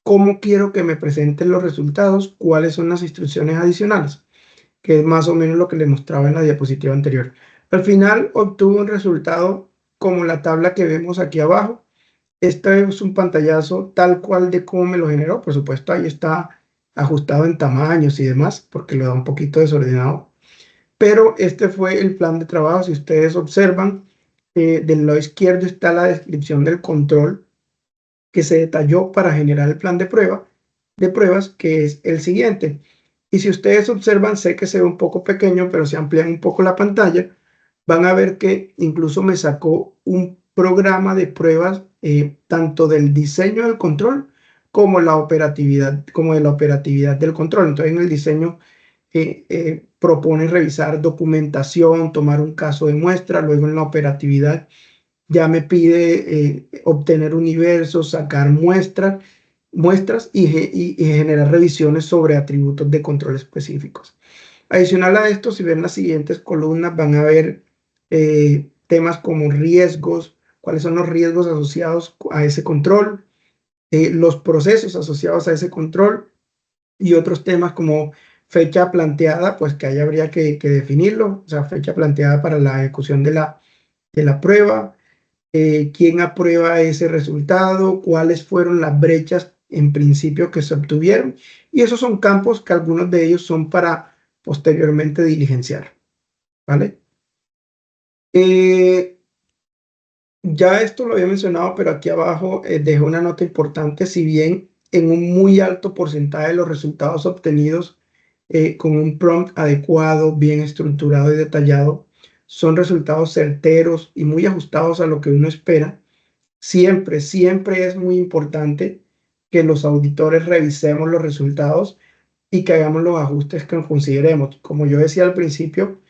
¿Cómo quiero que me presenten los resultados? ¿Cuáles son las instrucciones adicionales? Que es más o menos lo que le mostraba en la diapositiva anterior. Al final obtuve un resultado como la tabla que vemos aquí abajo. Este es un pantallazo tal cual de cómo me lo generó. Por supuesto, ahí está ajustado en tamaños y demás, porque lo da un poquito desordenado. Pero este fue el plan de trabajo. Si ustedes observan, del lado izquierdo está la descripción del control que se detalló para generar el plan de pruebas, que es el siguiente. Y si ustedes observan, sé que se ve un poco pequeño, pero si amplían un poco la pantalla, van a ver que incluso me sacó un programa de pruebas, tanto del diseño del control como de la operatividad del control. Entonces, en el diseño propone revisar documentación, tomar un caso de muestra, luego en la operatividad ya me pide obtener universos, sacar muestras y generar revisiones sobre atributos de control específicos. Adicional a esto, si ven las siguientes columnas, van a ver temas como riesgos, cuáles son los riesgos asociados a ese control, los procesos asociados a ese control y otros temas como fecha planteada, pues que ahí habría que definirlo, o sea, fecha planteada para la ejecución de la prueba, quién aprueba ese resultado, cuáles fueron las brechas en principio que se obtuvieron. Y esos son campos que algunos de ellos son para posteriormente diligenciar. ¿Vale? Ya esto lo había mencionado, pero aquí abajo dejé una nota importante. Si bien en un muy alto porcentaje de los resultados obtenidos con un prompt adecuado, bien estructurado y detallado, son resultados certeros y muy ajustados a lo que uno espera. Siempre, siempre es muy importante que los auditores revisemos los resultados y que hagamos los ajustes que consideremos. Como yo decía al principio,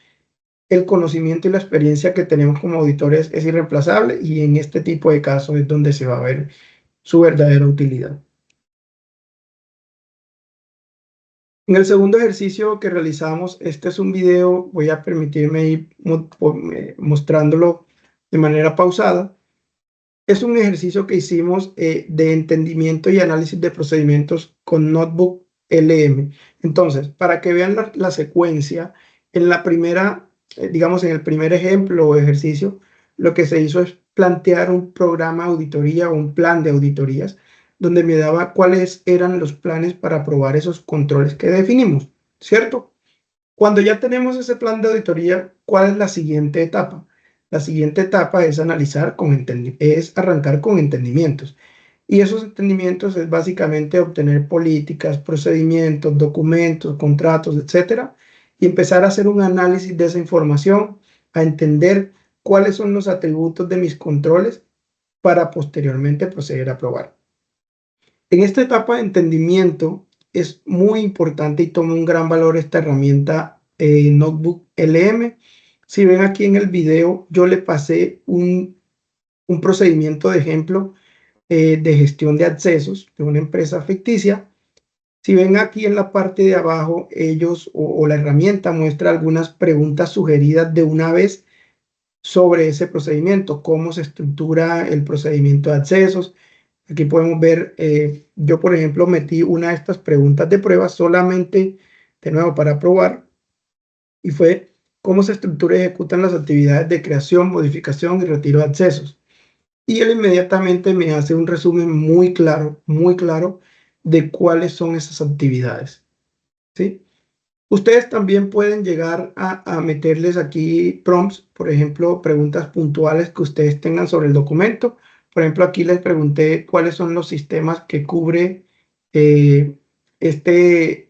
el conocimiento y la experiencia que tenemos como auditores es irreemplazable y en este tipo de casos es donde se va a ver su verdadera utilidad. En el segundo ejercicio que realizamos, este es un video, voy a permitirme ir mostrándolo de manera pausada. Es un ejercicio que hicimos de entendimiento y análisis de procedimientos con Notebook LM. Entonces, para que vean la secuencia, en la primera, digamos, en el primer ejemplo o ejercicio, lo que se hizo es plantear un programa de auditoría o un plan de auditorías, donde me daba cuáles eran los planes para probar esos controles que definimos, ¿cierto? Cuando ya tenemos ese plan de auditoría, ¿cuál es la siguiente etapa? La siguiente etapa es arrancar con entendimientos. Y esos entendimientos es básicamente obtener políticas, procedimientos, documentos, contratos, etcétera, y empezar a hacer un análisis de esa información, a entender cuáles son los atributos de mis controles para posteriormente proceder a probar. En esta etapa de entendimiento es muy importante y toma un gran valor esta herramienta Notebook LM. Si ven aquí en el video, yo le pasé un procedimiento de ejemplo de gestión de accesos de una empresa ficticia. Si ven aquí en la parte de abajo, ellos o la herramienta muestra algunas preguntas sugeridas de una vez sobre ese procedimiento, cómo se estructura el procedimiento de accesos. Aquí podemos ver, yo por ejemplo metí una de estas preguntas de prueba solamente, de nuevo, para probar, y fue cómo se estructura y ejecutan las actividades de creación, modificación y retiro de accesos. Y él inmediatamente me hace un resumen muy claro de cuáles son esas actividades, ¿sí? Ustedes también pueden llegar a meterles aquí prompts, por ejemplo, preguntas puntuales que ustedes tengan sobre el documento. Por ejemplo, aquí les pregunté cuáles son los sistemas que cubre este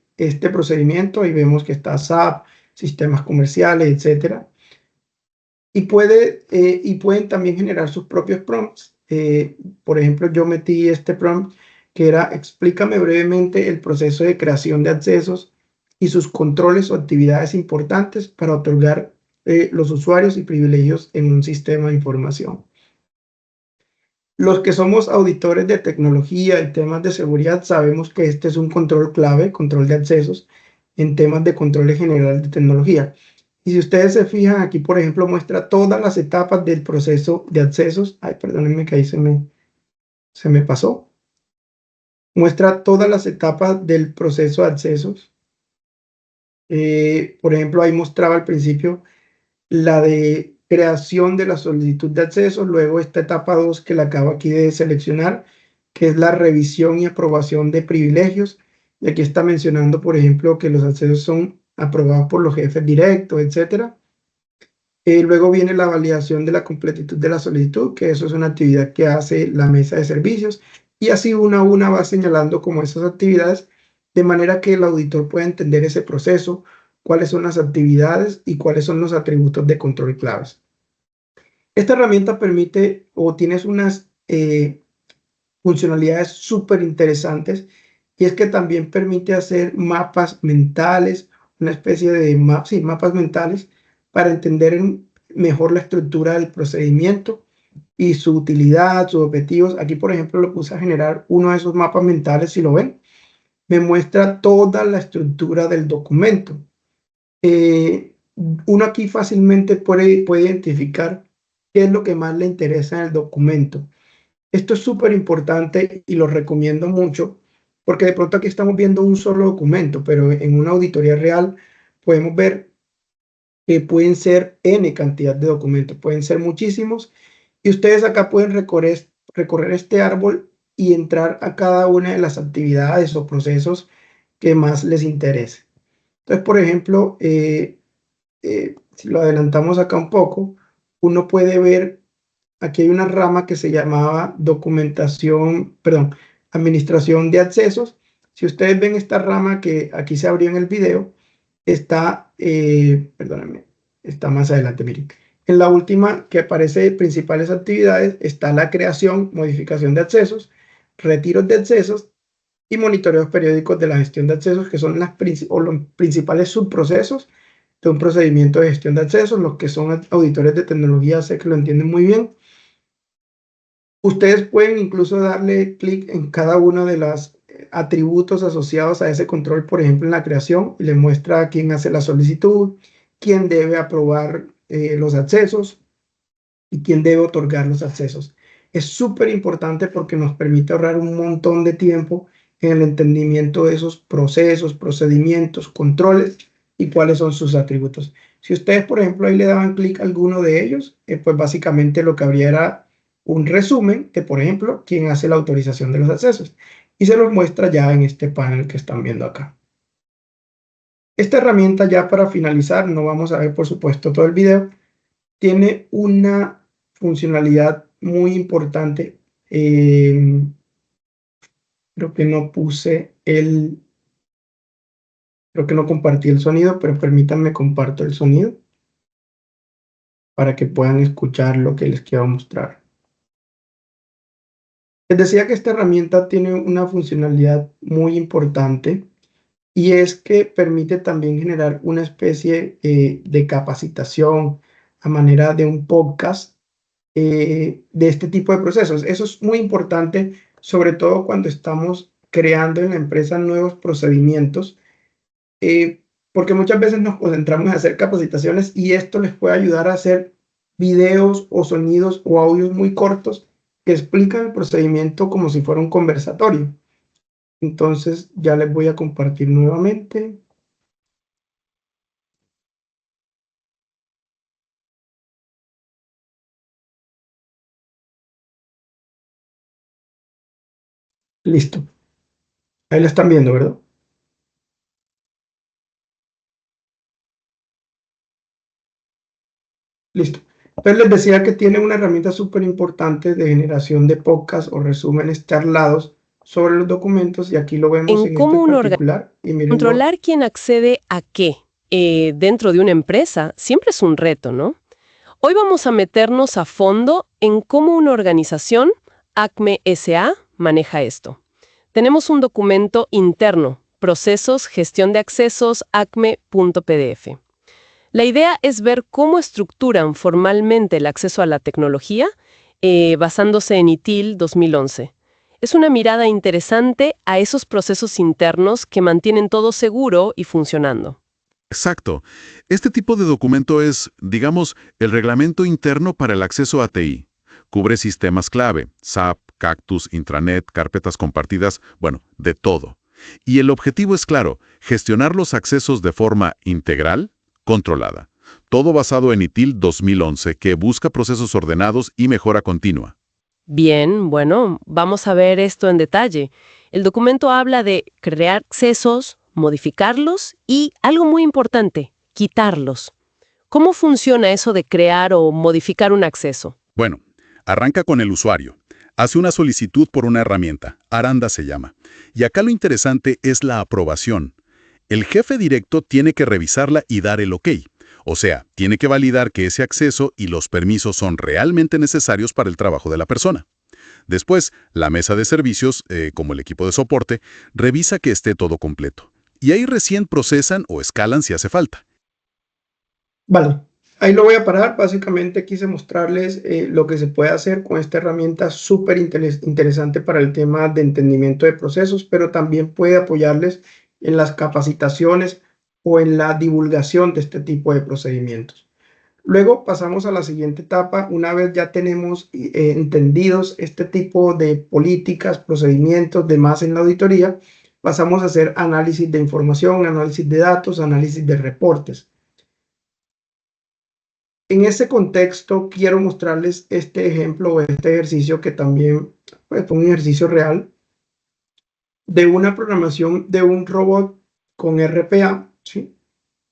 procedimiento y vemos que está SAP, sistemas comerciales, etcétera. Y pueden también generar sus propios prompts. Por ejemplo, yo metí este prompt que era explícame brevemente el proceso de creación de accesos y sus controles o actividades importantes para otorgar los usuarios y privilegios en un sistema de información. Los que somos auditores de tecnología y temas de seguridad sabemos que este es un control clave, control de accesos, en temas de control general de tecnología. Y si ustedes se fijan, aquí por ejemplo muestra todas las etapas del proceso de accesos. Ay, perdónenme que ahí se me pasó. Muestra todas las etapas del proceso de accesos. Por ejemplo, ahí mostraba al principio la de creación de la solicitud de acceso, luego esta etapa 2 que la acabo aquí de seleccionar, que es la revisión y aprobación de privilegios. Y aquí está mencionando, por ejemplo, que los accesos son aprobados por los jefes directos, etcétera. Luego viene la validación de la completitud de la solicitud, que eso es una actividad que hace la mesa de servicios, y así una a una va señalando como esas actividades, de manera que el auditor pueda entender ese proceso, cuáles son las actividades y cuáles son los atributos de control claves. Esta herramienta permite o tienes unas funcionalidades súper interesantes, y es que también permite hacer mapas mentales, una especie de mapas mentales para entender mejor la estructura del procedimiento y su utilidad, sus objetivos. Aquí, por ejemplo, lo puse a generar uno de esos mapas mentales, si lo ven, me muestra toda la estructura del documento. Uno aquí fácilmente puede identificar qué es lo que más le interesa en el documento. Esto es súper importante y lo recomiendo mucho, porque de pronto aquí estamos viendo un solo documento, pero en una auditoría real podemos ver que pueden ser N cantidad de documentos, pueden ser muchísimos, y ustedes acá pueden recorrer este árbol y entrar a cada una de las actividades o procesos que más les interese. Entonces, por ejemplo, si lo adelantamos acá un poco, uno puede ver, aquí hay una rama que se llamaba administración de accesos. Si ustedes ven esta rama que aquí se abrió en el video, está, perdónenme, está más adelante, miren. En la última que aparece principales actividades está la creación, modificación de accesos, retiros de accesos y monitoreos periódicos de la gestión de accesos, que son los principales subprocesos de un procedimiento de gestión de accesos. Los que son auditores de tecnología sé que lo entienden muy bien. Ustedes pueden incluso darle clic en cada uno de los atributos asociados a ese control, por ejemplo, en la creación, y le muestra quién hace la solicitud, quién debe aprobar los accesos y quién debe otorgar los accesos. Es súper importante porque nos permite ahorrar un montón de tiempo en el entendimiento de esos procesos, procedimientos, controles y cuáles son sus atributos. Si ustedes, por ejemplo, ahí le daban clic a alguno de ellos, pues básicamente lo que habría era un resumen de, por ejemplo, quién hace la autorización de los accesos, y se los muestra ya en este panel que están viendo acá. Esta herramienta, ya para finalizar, no vamos a ver por supuesto todo el video, tiene una funcionalidad muy importante. Creo que no compartí el sonido, pero permítanme comparto el sonido para que puedan escuchar lo que les quiero mostrar. Les decía que esta herramienta tiene una funcionalidad muy importante, y es que permite también generar una especie de capacitación a manera de un podcast de este tipo de procesos. Eso es muy importante, sobre todo cuando estamos creando en la empresa nuevos procedimientos, porque muchas veces nos concentramos en hacer capacitaciones y esto les puede ayudar a hacer videos o sonidos o audios muy cortos que explican el procedimiento como si fuera un conversatorio. Entonces ya les voy a compartir nuevamente. Listo. Ahí lo están viendo, ¿verdad? Listo. Entonces les decía que tiene una herramienta súper importante de generación de podcasts o resúmenes charlados sobre los documentos, y aquí lo vemos en cómo este uno particular. Y mírenlo. controlar quién accede a qué dentro de una empresa siempre es un reto, ¿no? Hoy vamos a meternos a fondo en cómo una organización, ACME SA, maneja esto. Tenemos un documento interno, Procesos, Gestión de Accesos, acme.pdf. La idea es ver cómo estructuran formalmente el acceso a la tecnología, basándose en ITIL 2011. Es una mirada interesante a esos procesos internos que mantienen todo seguro y funcionando. Exacto. Este tipo de documento es, digamos, el reglamento interno para el acceso a TI. Cubre sistemas clave, SAP, Cactus, Intranet, carpetas compartidas, bueno, de todo. Y el objetivo es claro, gestionar los accesos de forma integral, controlada. Todo basado en ITIL 2011, que busca procesos ordenados y mejora continua. Bien, bueno, vamos a ver esto en detalle. El documento habla de crear accesos, modificarlos y, algo muy importante, quitarlos. ¿Cómo funciona eso de crear o modificar un acceso? Bueno, arranca con el usuario. Hace una solicitud por una herramienta, Aranda se llama. Y acá lo interesante es la aprobación. El jefe directo tiene que revisarla y dar el OK. O sea, tiene que validar que ese acceso y los permisos son realmente necesarios para el trabajo de la persona. Después, la mesa de servicios, como el equipo de soporte, revisa que esté todo completo. Y ahí recién procesan o escalan si hace falta. Vale, ahí lo voy a parar. Básicamente quise mostrarles lo que se puede hacer con esta herramienta súper interesante para el tema de entendimiento de procesos, pero también puede apoyarles en las capacitaciones o en la divulgación de este tipo de procedimientos. Luego pasamos a la siguiente etapa. Una vez ya tenemos entendidos este tipo de políticas, procedimientos, demás en la auditoría, pasamos a hacer análisis de información, análisis de datos, análisis de reportes. En ese contexto quiero mostrarles este ejemplo o este ejercicio que también fue un ejercicio real de una programación de un robot con RPA, ¿sí?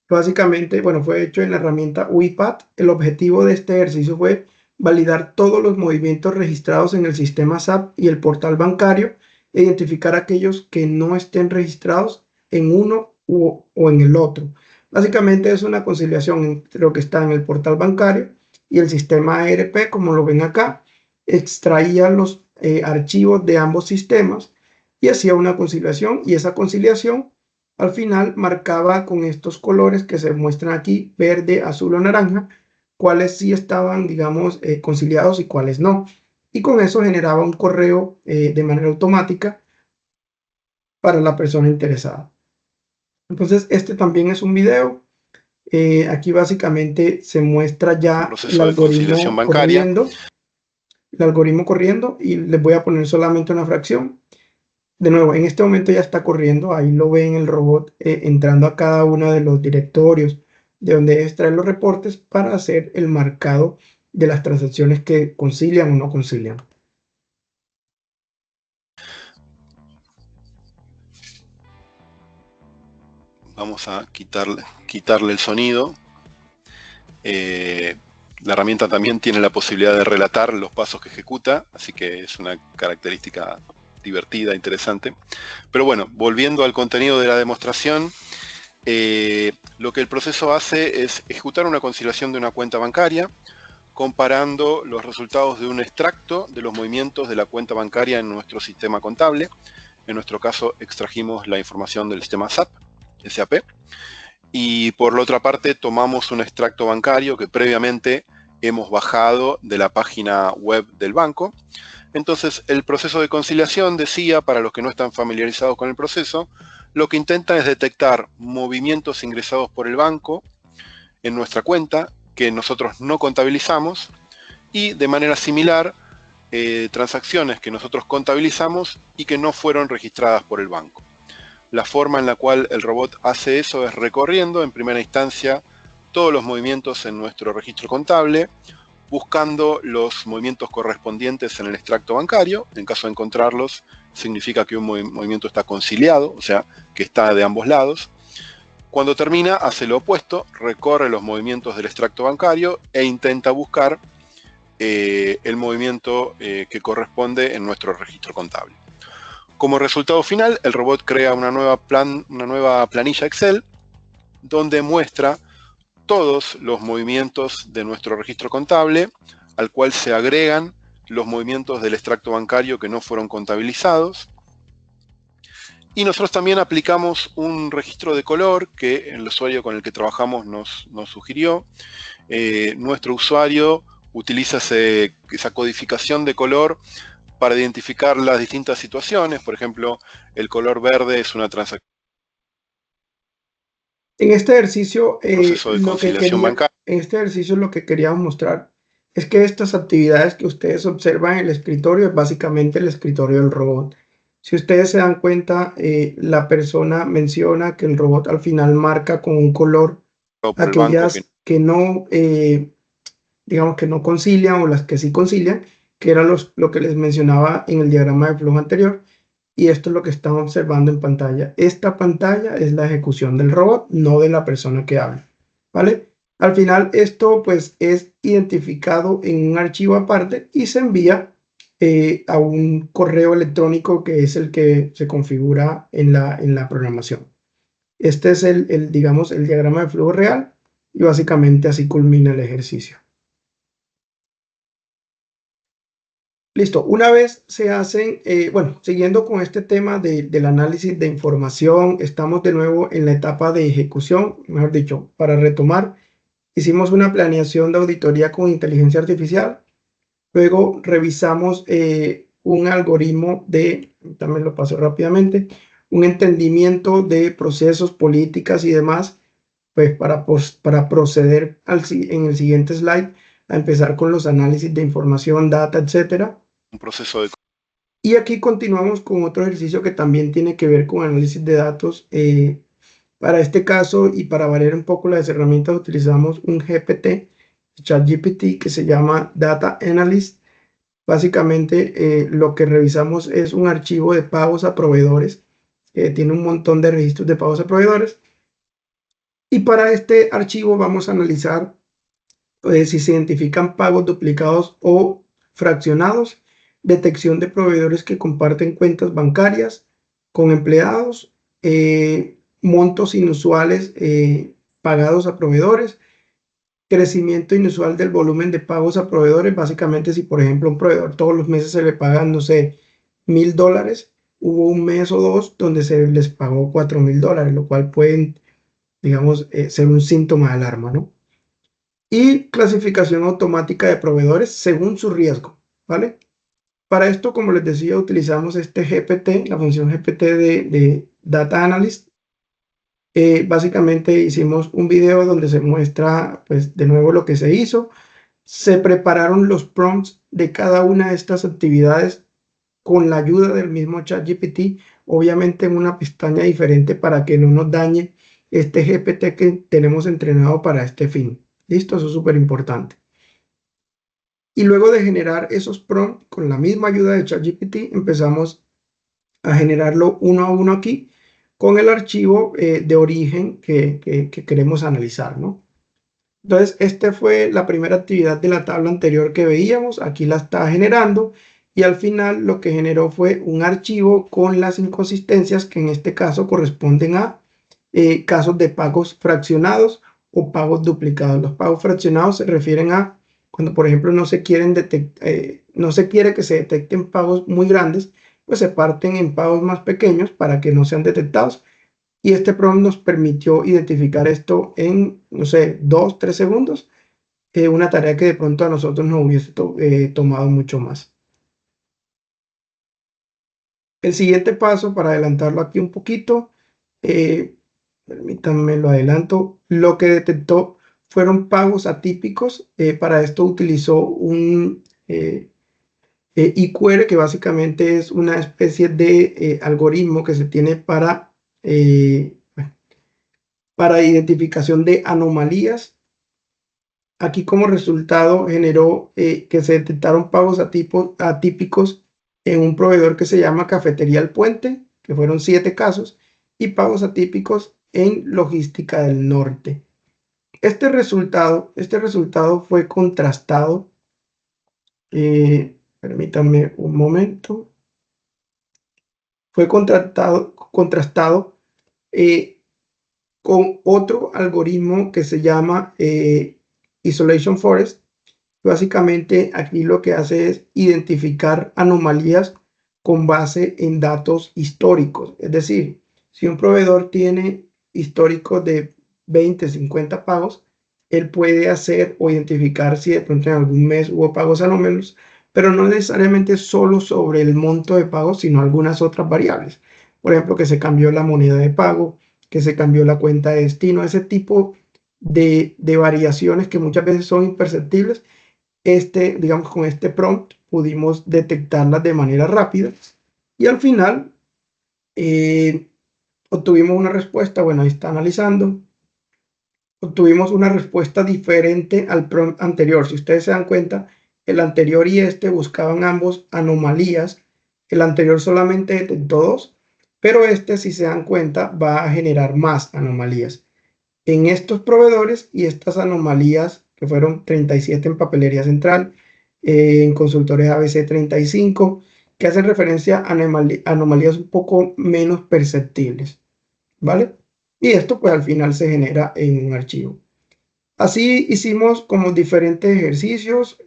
Básicamente, bueno, fue hecho en la herramienta UiPath. El objetivo de este ejercicio fue validar todos los movimientos registrados en el sistema SAP y el portal bancario e identificar aquellos que no estén registrados en uno o en el otro. Básicamente es una conciliación entre lo que está en el portal bancario y el sistema ERP, como lo ven acá. Extraía los archivos de ambos sistemas y hacía una conciliación, y esa conciliación al final marcaba con estos colores que se muestran aquí, verde, azul o naranja, cuáles sí estaban, digamos, conciliados y cuáles no. Y con eso generaba un correo de manera automática para la persona interesada. Entonces, este también es un video. Aquí básicamente se muestra ya el algoritmo corriendo, y les voy a poner solamente una fracción. De nuevo, en este momento ya está corriendo. Ahí lo ven el robot entrando a cada uno de los directorios de donde extraer los reportes para hacer el marcado de las transacciones que concilian o no concilian. Vamos a quitarle el sonido. La herramienta también tiene la posibilidad de relatar los pasos que ejecuta, así que es una característica divertida, interesante. Pero bueno, volviendo al contenido de la demostración, lo que el proceso hace es ejecutar una conciliación de una cuenta bancaria, comparando los resultados de un extracto de los movimientos de la cuenta bancaria en nuestro sistema contable. En nuestro caso, extrajimos la información del sistema SAP, y por la otra parte tomamos un extracto bancario que previamente hemos bajado de la página web del banco. Entonces el proceso de conciliación, decía, para los que no están familiarizados con el proceso, lo que intenta es detectar movimientos ingresados por el banco en nuestra cuenta que nosotros no contabilizamos, y de manera similar transacciones que nosotros contabilizamos y que no fueron registradas por el banco. La forma en la cual el robot hace eso es recorriendo en primera instancia todos los movimientos en nuestro registro contable, buscando los movimientos correspondientes en el extracto bancario. En caso de encontrarlos, significa que un movimiento está conciliado, o sea, que está de ambos lados. Cuando termina, hace lo opuesto, recorre los movimientos del extracto bancario e intenta buscar el movimiento que corresponde en nuestro registro contable. Como resultado final, el robot crea una nueva planilla Excel donde muestra todos los movimientos de nuestro registro contable, al cual se agregan los movimientos del extracto bancario que no fueron contabilizados, Y nosotros también aplicamos un registro de color que el usuario con el que trabajamos nos sugirió. Nuestro usuario utiliza esa codificación de color para identificar las distintas situaciones. Por ejemplo, el color verde es una transacción. En este ejercicio, Proceso de conciliación bancaria. en este ejercicio lo que queríamos mostrar es que estas actividades que ustedes observan en el escritorio es básicamente el escritorio del robot. Si ustedes se dan cuenta, la persona menciona que el robot al final marca con un color aquellas que no, digamos que no concilian o las que sí concilian, que era lo que les mencionaba en el diagrama de flujo anterior. Y esto es lo que están observando en pantalla. Esta pantalla es la ejecución del robot, no de la persona que habla, ¿vale? Al final esto pues es identificado en un archivo aparte y se envía a un correo electrónico que es el que se configura en la programación. Este es digamos, el diagrama de flujo real y básicamente así culmina el ejercicio. Listo, una vez se hacen, bueno, siguiendo con este tema del análisis de información, estamos de nuevo en la etapa de ejecución, mejor dicho, para retomar, hicimos una planeación de auditoría con inteligencia artificial, luego revisamos un algoritmo también lo paso rápidamente, un entendimiento de procesos, políticas y demás, pues para proceder en el siguiente slide, a empezar con los análisis de información, data, etcétera. Un proceso de... Y aquí continuamos con otro ejercicio que también tiene que ver con análisis de datos. Para este caso y para variar un poco las herramientas utilizamos un GPT, ChatGPT, que se llama Data Analyst. Básicamente lo que revisamos es un archivo de pagos a proveedores que tiene un montón de registros de pagos a proveedores. Y para este archivo vamos a analizar si se identifican pagos duplicados o fraccionados, detección de proveedores que comparten cuentas bancarias con empleados, montos inusuales pagados a proveedores, crecimiento inusual del volumen de pagos a proveedores. Básicamente, si por ejemplo un proveedor todos los meses se le pagan, no sé, $1,000, hubo un mes o dos donde se les pagó $4,000, lo cual pueden, digamos, ser un síntoma de alarma, ¿no? Y clasificación automática de proveedores según su riesgo, ¿vale? Para esto, como les decía, utilizamos este GPT, la función GPT de Data Analyst. Básicamente hicimos un video donde se muestra, pues, de nuevo lo que se hizo. Se prepararon los prompts de cada una de estas actividades con la ayuda del mismo ChatGPT, obviamente en una pestaña diferente para que no nos dañe este GPT que tenemos entrenado para este fin. ¿Listo? Eso es súper importante. Y luego de generar esos prompts con la misma ayuda de ChatGPT, empezamos a generarlo uno a uno aquí con el archivo de origen que queremos analizar, ¿no? Entonces, esta fue la primera actividad de la tabla anterior que veíamos. Aquí la está generando y al final lo que generó fue un archivo con las inconsistencias que en este caso corresponden a casos de pagos fraccionados o pagos duplicados. Los pagos fraccionados se refieren a cuando, por ejemplo, no se quiere que se detecten pagos muy grandes, pues se parten en pagos más pequeños para que no sean detectados. Y este prompt nos permitió identificar esto en, no sé, 2-3 segundos, una tarea que de pronto a nosotros nos hubiese tomado mucho más. El siguiente paso, para adelantarlo aquí un poquito, permítanme lo adelanto, lo que detectó fueron pagos atípicos. Para esto utilizó un IQR, que básicamente es una especie de algoritmo que se tiene para identificación de anomalías. Aquí como resultado generó que se detectaron pagos atípicos en un proveedor que se llama Cafetería El Puente, que fueron 7 casos, y pagos atípicos en Logística del Norte. Este resultado fue contrastado. Permítanme un momento. Fue contrastado con otro algoritmo que se llama Isolation Forest. Básicamente aquí lo que hace es identificar anomalías con base en datos históricos. Es decir, si un proveedor tiene históricos de 20, 50 pagos, él puede hacer o identificar si de pronto en algún mes hubo pagos anómalos, pero no necesariamente solo sobre el monto de pago, sino algunas otras variables. Por ejemplo, que se cambió la moneda de pago, que se cambió la cuenta de destino, ese tipo de variaciones que muchas veces son imperceptibles. Digamos, con este prompt pudimos detectarlas de manera rápida y al final obtuvimos una respuesta. Bueno, ahí está analizando. Obtuvimos una respuesta diferente al prompt anterior. Si ustedes se dan cuenta, el anterior y este buscaban ambos anomalías. El anterior solamente detectó 2, pero este, si se dan cuenta, va a generar más anomalías. En estos proveedores y estas anomalías, que fueron 37 en papelería central, en consultores ABC 35, que hacen referencia a anomalías un poco menos perceptibles, ¿vale? Y esto pues al final se genera en un archivo. Así hicimos como diferentes ejercicios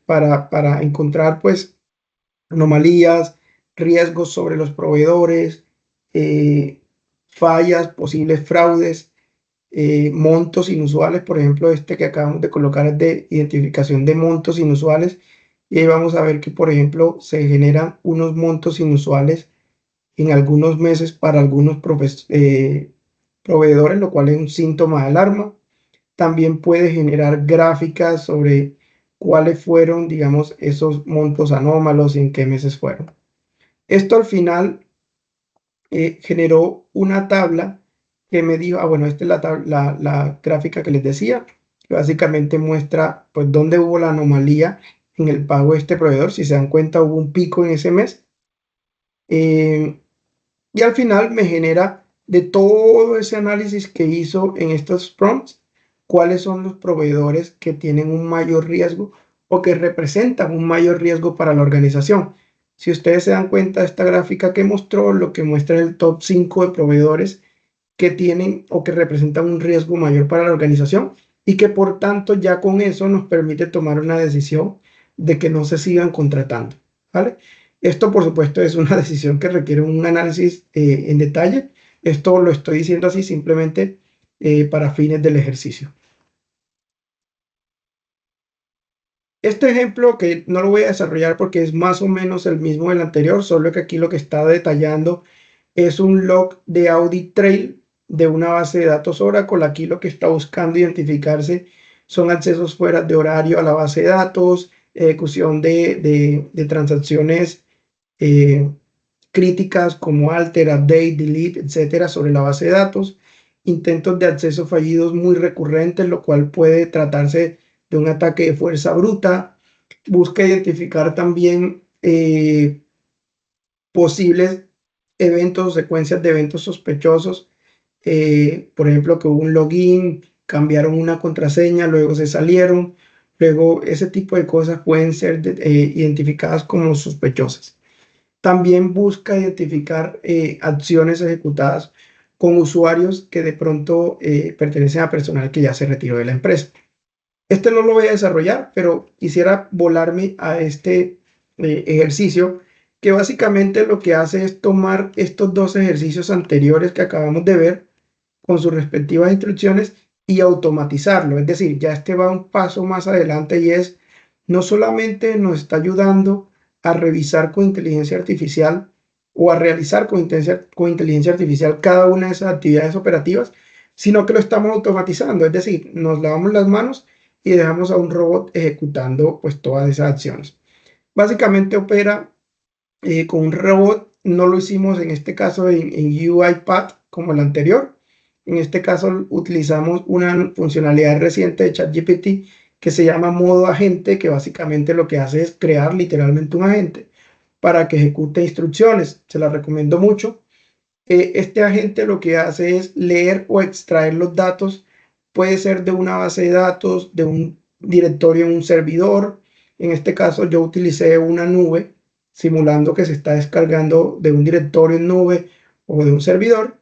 para encontrar pues anomalías, riesgos sobre los proveedores, fallas, posibles fraudes, montos inusuales. Por ejemplo, este que acabamos de colocar es de identificación de montos inusuales. Y ahí vamos a ver que, por ejemplo, se generan unos montos inusuales en algunos meses para algunos proveedores, lo cual es un síntoma de alarma. También puede generar gráficas sobre cuáles fueron, digamos, esos montos anómalos y en qué meses fueron. Esto al final generó una tabla que me dijo, bueno, esta es la gráfica que les decía, que básicamente muestra pues dónde hubo la anomalía en el pago de este proveedor. Si se dan cuenta, hubo un pico en ese mes. Y al final me genera de todo ese análisis que hizo en estos prompts, cuáles son los proveedores que tienen un mayor riesgo o que representan un mayor riesgo para la organización. Si ustedes se dan cuenta, esta gráfica que mostró, lo que muestra el top 5 de proveedores que tienen o que representan un riesgo mayor para la organización y que por tanto ya con eso nos permite tomar una decisión de que no se sigan contratando, ¿vale? Esto, por supuesto, es una decisión que requiere un análisis en detalle. Esto lo estoy diciendo así simplemente para fines del ejercicio. Este ejemplo, que no lo voy a desarrollar porque es más o menos el mismo del anterior, solo que aquí lo que está detallando es un log de audit trail de una base de datos Oracle. Aquí lo que está buscando identificarse son accesos fuera de horario a la base de datos, ejecución de transacciones críticas como alter, update, delete, etcétera, sobre la base de datos, intentos de acceso fallidos muy recurrentes, lo cual puede tratarse de un ataque de fuerza bruta. Busca identificar también posibles eventos o secuencias de eventos sospechosos, por ejemplo, que hubo un login, cambiaron una contraseña, luego se salieron, luego ese tipo de cosas pueden ser identificadas como sospechosas. También busca identificar acciones ejecutadas con usuarios que de pronto pertenecen a personal que ya se retiró de la empresa. Este no lo voy a desarrollar, pero quisiera volarme a este ejercicio que básicamente lo que hace es tomar estos dos ejercicios anteriores que acabamos de ver con sus respectivas instrucciones y automatizarlo. Es decir, ya este va un paso más adelante y es no solamente nos está ayudando a revisar con inteligencia artificial o a realizar con inteligencia artificial cada una de esas actividades operativas, sino que lo estamos automatizando. Es decir, nos lavamos las manos y dejamos a un robot ejecutando pues todas esas acciones. Básicamente opera con un robot. No lo hicimos en este caso en UiPath como el anterior. En este caso utilizamos una funcionalidad reciente de ChatGPT que se llama modo agente, que básicamente lo que hace es crear literalmente un agente para que ejecute instrucciones. Se la recomiendo mucho. Este agente lo que hace es leer o extraer los datos. Puede ser de una base de datos, de un directorio en un servidor. En este caso yo utilicé una nube, simulando que se está descargando de un directorio en nube o de un servidor.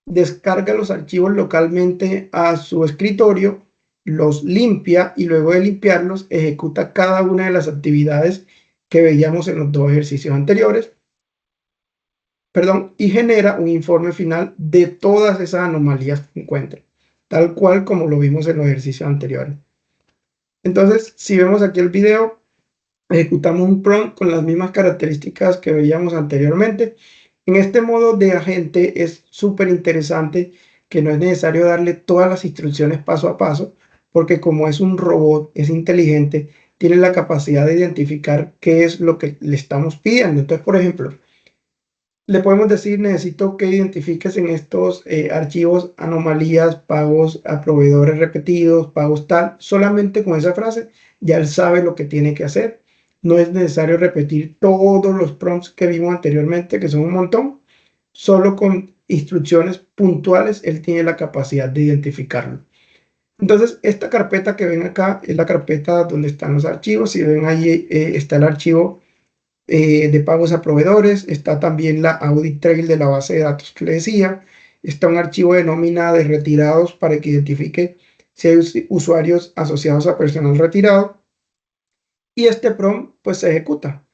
Descarga los archivos localmente a su escritorio, los limpia y luego de limpiarlos ejecuta cada una de las actividades que veíamos en los dos ejercicios anteriores y genera un informe final de todas esas anomalías que encuentre, tal cual como lo vimos en los ejercicios anteriores. Entonces, si vemos aquí el video, ejecutamos un prompt con las mismas características que veíamos anteriormente. En este modo de agente es súper interesante que no es necesario darle todas las instrucciones paso a paso, porque como es un robot, es inteligente, tiene la capacidad de identificar qué es lo que le estamos pidiendo. Entonces, por ejemplo, le podemos decir, necesito que identifiques en estos archivos anomalías, pagos a proveedores repetidos, pagos tal. Solamente con esa frase ya él sabe lo que tiene que hacer. No es necesario repetir todos los prompts que vimos anteriormente, que son un montón. Solo con instrucciones puntuales él tiene la capacidad de identificarlo. Entonces, esta carpeta que ven acá es la carpeta donde están los archivos. Si ven ahí está el archivo de pagos a proveedores, está también la audit trail de la base de datos que le decía, está un archivo de nómina de retirados para que identifique si hay usuarios asociados a personal retirado, y este prompt pues se ejecuta.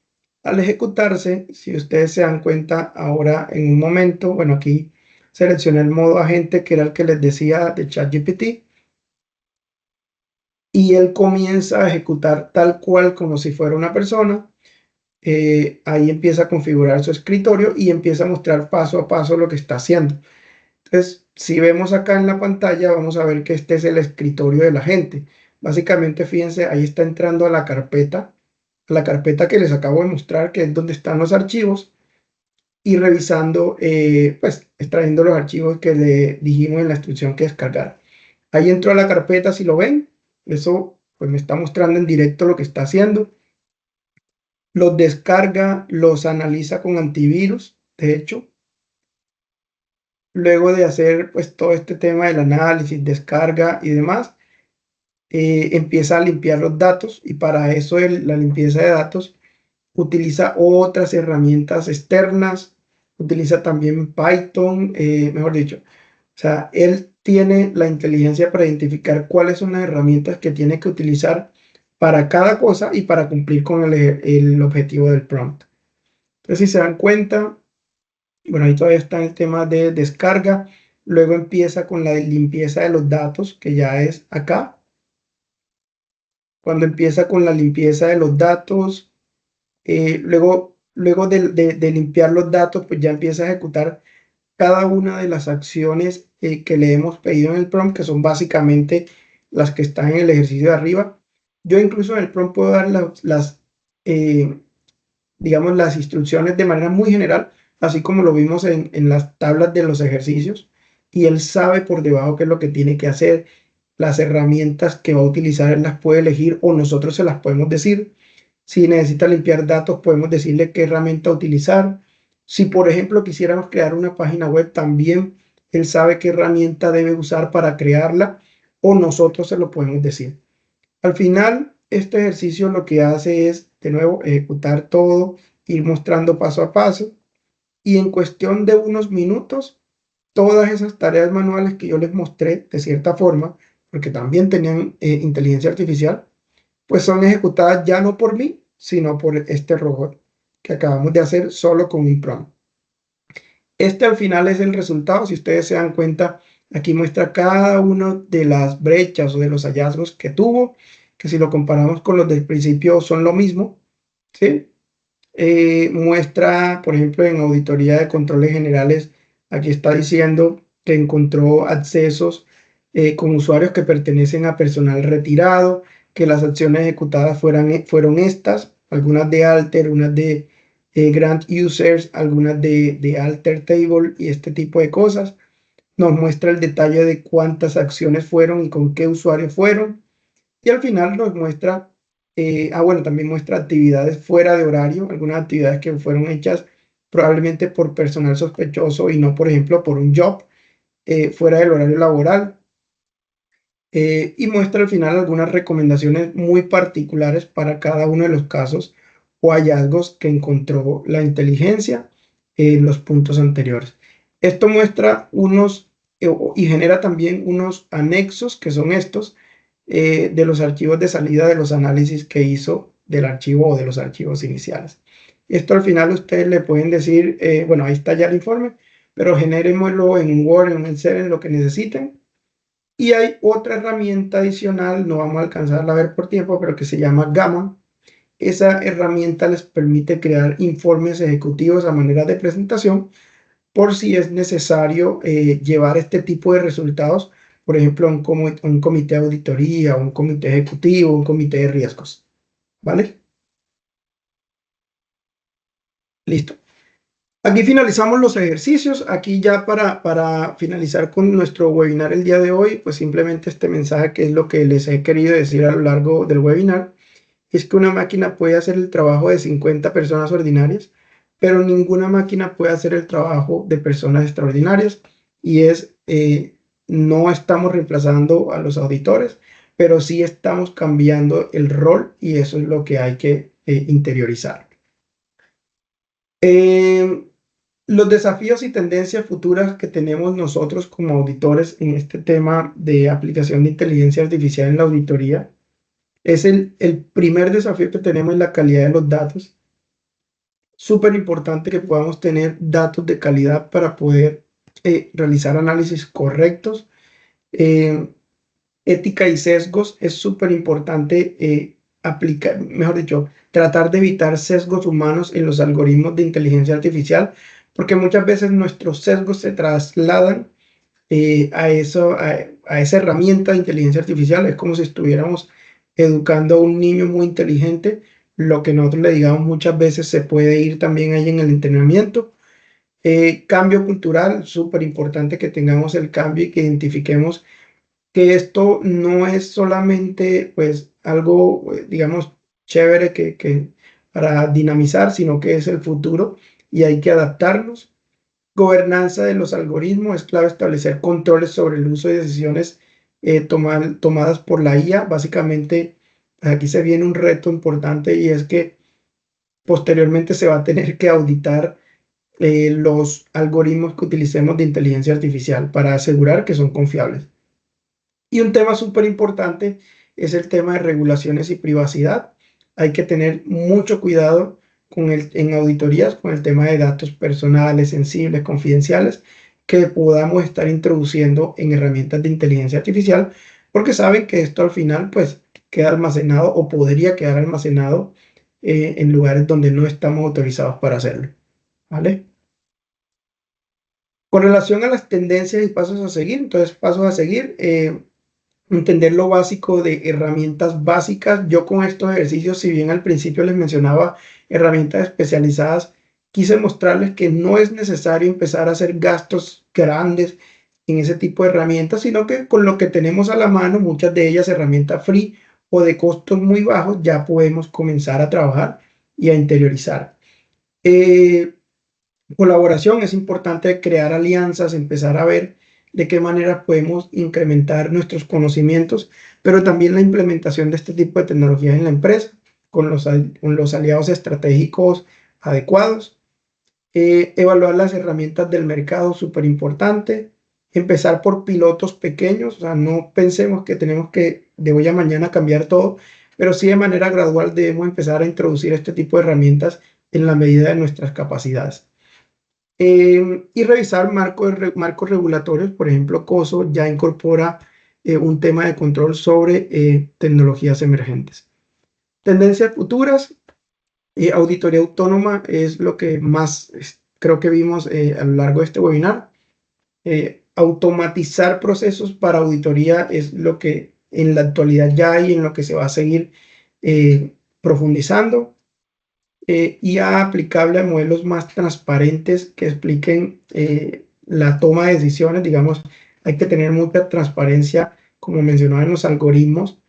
Al ejecutarse, si ustedes se dan cuenta ahora en un momento, bueno, aquí seleccioné el modo agente que era el que les decía de ChatGPT, y él comienza a ejecutar tal cual como si fuera una persona. Ahí empieza a configurar su escritorio y empieza a mostrar paso a paso lo que está haciendo. Entonces, si vemos acá en la pantalla, vamos a ver que este es el escritorio de la gente. Básicamente, fíjense, ahí está entrando a la carpeta que les acabo de mostrar, que es donde están los archivos, y revisando, pues, extrayendo los archivos que le dijimos en la instrucción que descargar. Ahí entró a la carpeta, si lo ven, eso pues me está mostrando en directo lo que está haciendo. Los descarga, los analiza con antivirus, de hecho. Luego de hacer pues todo este tema del análisis, descarga y demás, empieza a limpiar los datos, y para eso la limpieza de datos utiliza otras herramientas externas, utiliza también Python, mejor dicho. O sea, él tiene la inteligencia para identificar cuáles son las herramientas que tiene que utilizar para cada cosa y para cumplir con el objetivo del prompt. Entonces, si se dan cuenta, bueno, ahí todavía está el tema de descarga. Luego empieza con la limpieza de los datos, que ya es acá. Cuando empieza con la limpieza de los datos, luego de limpiar los datos, pues ya empieza a ejecutar cada una de las acciones que le hemos pedido en el prompt, que son básicamente las que están en el ejercicio de arriba. Yo incluso en el prompt puedo dar digamos, las instrucciones de manera muy general, así como lo vimos en las tablas de los ejercicios, y él sabe por debajo qué es lo que tiene que hacer. Las herramientas que va a utilizar él las puede elegir, o nosotros se las podemos decir. Si necesita limpiar datos, podemos decirle qué herramienta utilizar. Si, por ejemplo, quisiéramos crear una página web, también él sabe qué herramienta debe usar para crearla, o nosotros se lo podemos decir. Al final, este ejercicio lo que hace es, de nuevo, ejecutar todo, ir mostrando paso a paso, y en cuestión de unos minutos, todas esas tareas manuales que yo les mostré de cierta forma, porque también tenían inteligencia artificial, pues son ejecutadas ya no por mí, sino por este robot que acabamos de hacer solo con un prompt. Este al final es el resultado. Si ustedes se dan cuenta, aquí muestra cada una de las brechas o de los hallazgos que tuvo, que si lo comparamos con los del principio son lo mismo, ¿sí? Muestra, por ejemplo, en auditoría de controles generales, aquí está diciendo que encontró accesos con usuarios que pertenecen a personal retirado, que las acciones ejecutadas fueron estas, algunas de alter, unas de grant users, algunas de alter table y este tipo de cosas. Nos muestra el detalle de cuántas acciones fueron y con qué usuarios fueron, y al final nos muestra bueno, también muestra actividades fuera de horario, algunas actividades que fueron hechas probablemente por personal sospechoso y no, por ejemplo, por un job fuera del horario laboral. Y muestra al final algunas recomendaciones muy particulares para cada uno de los casos o hallazgos que encontró la inteligencia en los puntos anteriores. Esto muestra y genera también unos anexos, que son estos, de los archivos de salida de los análisis que hizo del archivo o de los archivos iniciales. Esto al final ustedes le pueden decir, bueno, ahí está ya el informe, pero generémoslo en Word, en Excel, en lo que necesiten. Y hay otra herramienta adicional, no vamos a alcanzarla a ver por tiempo, pero que se llama Gamma. Esa herramienta les permite crear informes ejecutivos a manera de presentación por si es necesario llevar este tipo de resultados, por ejemplo, a un comité de auditoría, un comité ejecutivo, un comité de riesgos. ¿Vale? Listo. Aquí finalizamos los ejercicios. Aquí ya para finalizar con nuestro webinar el día de hoy, pues simplemente este mensaje que es lo que les he querido decir a lo largo del webinar, es que una máquina puede hacer el trabajo de 50 personas ordinarias, pero ninguna máquina puede hacer el trabajo de personas extraordinarias, y no estamos reemplazando a los auditores, pero sí estamos cambiando el rol, y eso es lo que hay que interiorizar. Los desafíos y tendencias futuras que tenemos nosotros como auditores en este tema de aplicación de inteligencia artificial en la auditoría es el primer desafío que tenemos en la calidad de los datos. Súper importante que podamos tener datos de calidad para poder realizar análisis correctos. Ética y sesgos, es súper importante aplicar, mejor dicho, tratar de evitar sesgos humanos en los algoritmos de inteligencia artificial, porque muchas veces nuestros sesgos se trasladan a esa herramienta de inteligencia artificial. Es como si estuviéramos educando a un niño muy inteligente. Lo que nosotros le digamos muchas veces se puede ir también ahí en el entrenamiento. Cambio cultural, súper importante que tengamos el cambio y que identifiquemos que esto no es solamente pues algo, digamos, chévere que para dinamizar, sino que es el futuro y hay que adaptarnos. Gobernanza de los algoritmos, es clave establecer controles sobre el uso y decisiones tomadas por la IA. Básicamente, aquí se viene un reto importante, y es que posteriormente se va a tener que auditar los algoritmos que utilicemos de inteligencia artificial para asegurar que son confiables. Y un tema súper importante es el tema de regulaciones y privacidad. Hay que tener mucho cuidado en auditorías con el tema de datos personales, sensibles, confidenciales, que podamos estar introduciendo en herramientas de inteligencia artificial, porque saben que esto al final pues queda almacenado o podría quedar almacenado en lugares donde no estamos autorizados para hacerlo. ¿Vale? Con relación a las tendencias y pasos a seguir, entonces pasos a seguir, entender lo básico de herramientas básicas. Yo con estos ejercicios, si bien al principio les mencionaba herramientas especializadas, quise mostrarles que no es necesario empezar a hacer gastos grandes en ese tipo de herramientas, sino que con lo que tenemos a la mano, muchas de ellas herramientas free o de costos muy bajos, ya podemos comenzar a trabajar y a interiorizar. Colaboración, es importante crear alianzas, empezar a ver de qué manera podemos incrementar nuestros conocimientos, pero también la implementación de este tipo de tecnologías en la empresa con los aliados estratégicos adecuados. Evaluar las herramientas del mercado, súper importante. Empezar por pilotos pequeños, o sea, no pensemos que tenemos que de hoy a mañana cambiar todo, pero sí de manera gradual debemos empezar a introducir este tipo de herramientas en la medida de nuestras capacidades. Y revisar marcos regulatorios. Por ejemplo, COSO ya incorpora un tema de control sobre tecnologías emergentes. Tendencias futuras, auditoría autónoma es lo que más creo que vimos a lo largo de este webinar. Automatizar procesos para auditoría es lo que en la actualidad ya hay, en lo que se va a seguir profundizando. IA aplicable a modelos más transparentes que expliquen la toma de decisiones. Digamos, hay que tener mucha transparencia, como mencionaba, en los algoritmos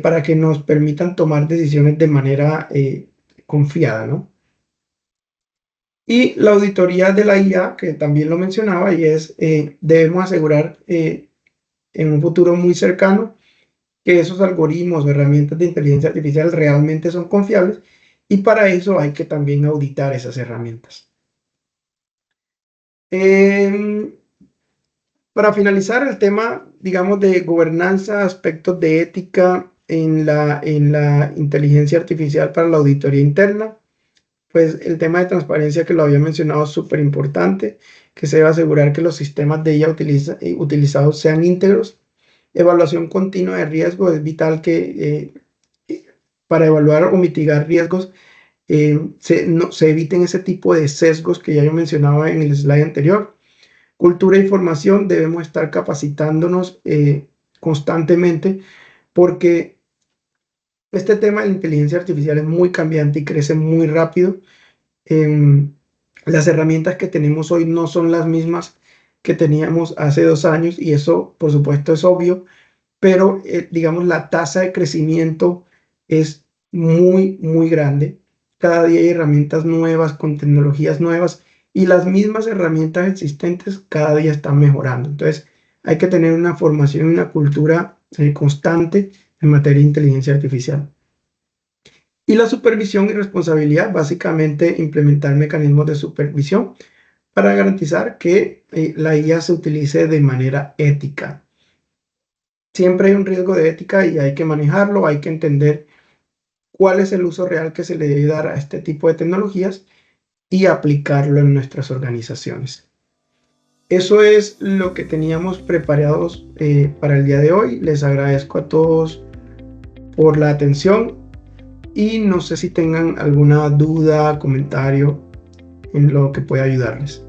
para que nos permitan tomar decisiones de manera confiada, ¿no? Y la auditoría de la IA, que también lo mencionaba, y es, debemos asegurar en un futuro muy cercano que esos algoritmos o herramientas de inteligencia artificial realmente son confiables, y para eso hay que también auditar esas herramientas. Para finalizar el tema, digamos, de gobernanza, aspectos de ética en la inteligencia artificial para la auditoría interna, pues el tema de transparencia que lo había mencionado es súper importante, que se debe asegurar que los sistemas de IA utilizados sean íntegros. Evaluación continua de riesgo es vital que para evaluar o mitigar riesgos se eviten ese tipo de sesgos que ya yo mencionaba en el slide anterior. Cultura e información, debemos estar capacitándonos constantemente porque este tema de la inteligencia artificial es muy cambiante y crece muy rápido. Las herramientas que tenemos hoy no son las mismas que teníamos hace 2 años y eso, por supuesto, es obvio, pero digamos la tasa de crecimiento es muy, muy grande. Cada día hay herramientas nuevas con tecnologías nuevas y las mismas herramientas existentes cada día están mejorando. Entonces, hay que tener una formación y una cultura constante en materia de inteligencia artificial. Y la supervisión y responsabilidad, básicamente implementar mecanismos de supervisión para garantizar que la IA se utilice de manera ética. Siempre hay un riesgo de ética y hay que manejarlo, hay que entender cuál es el uso real que se le debe dar a este tipo de tecnologías y aplicarlo en nuestras organizaciones. Eso es lo que teníamos preparados para el día de hoy. Les agradezco a todos por la atención y no sé si tengan alguna duda, comentario en lo que pueda ayudarles.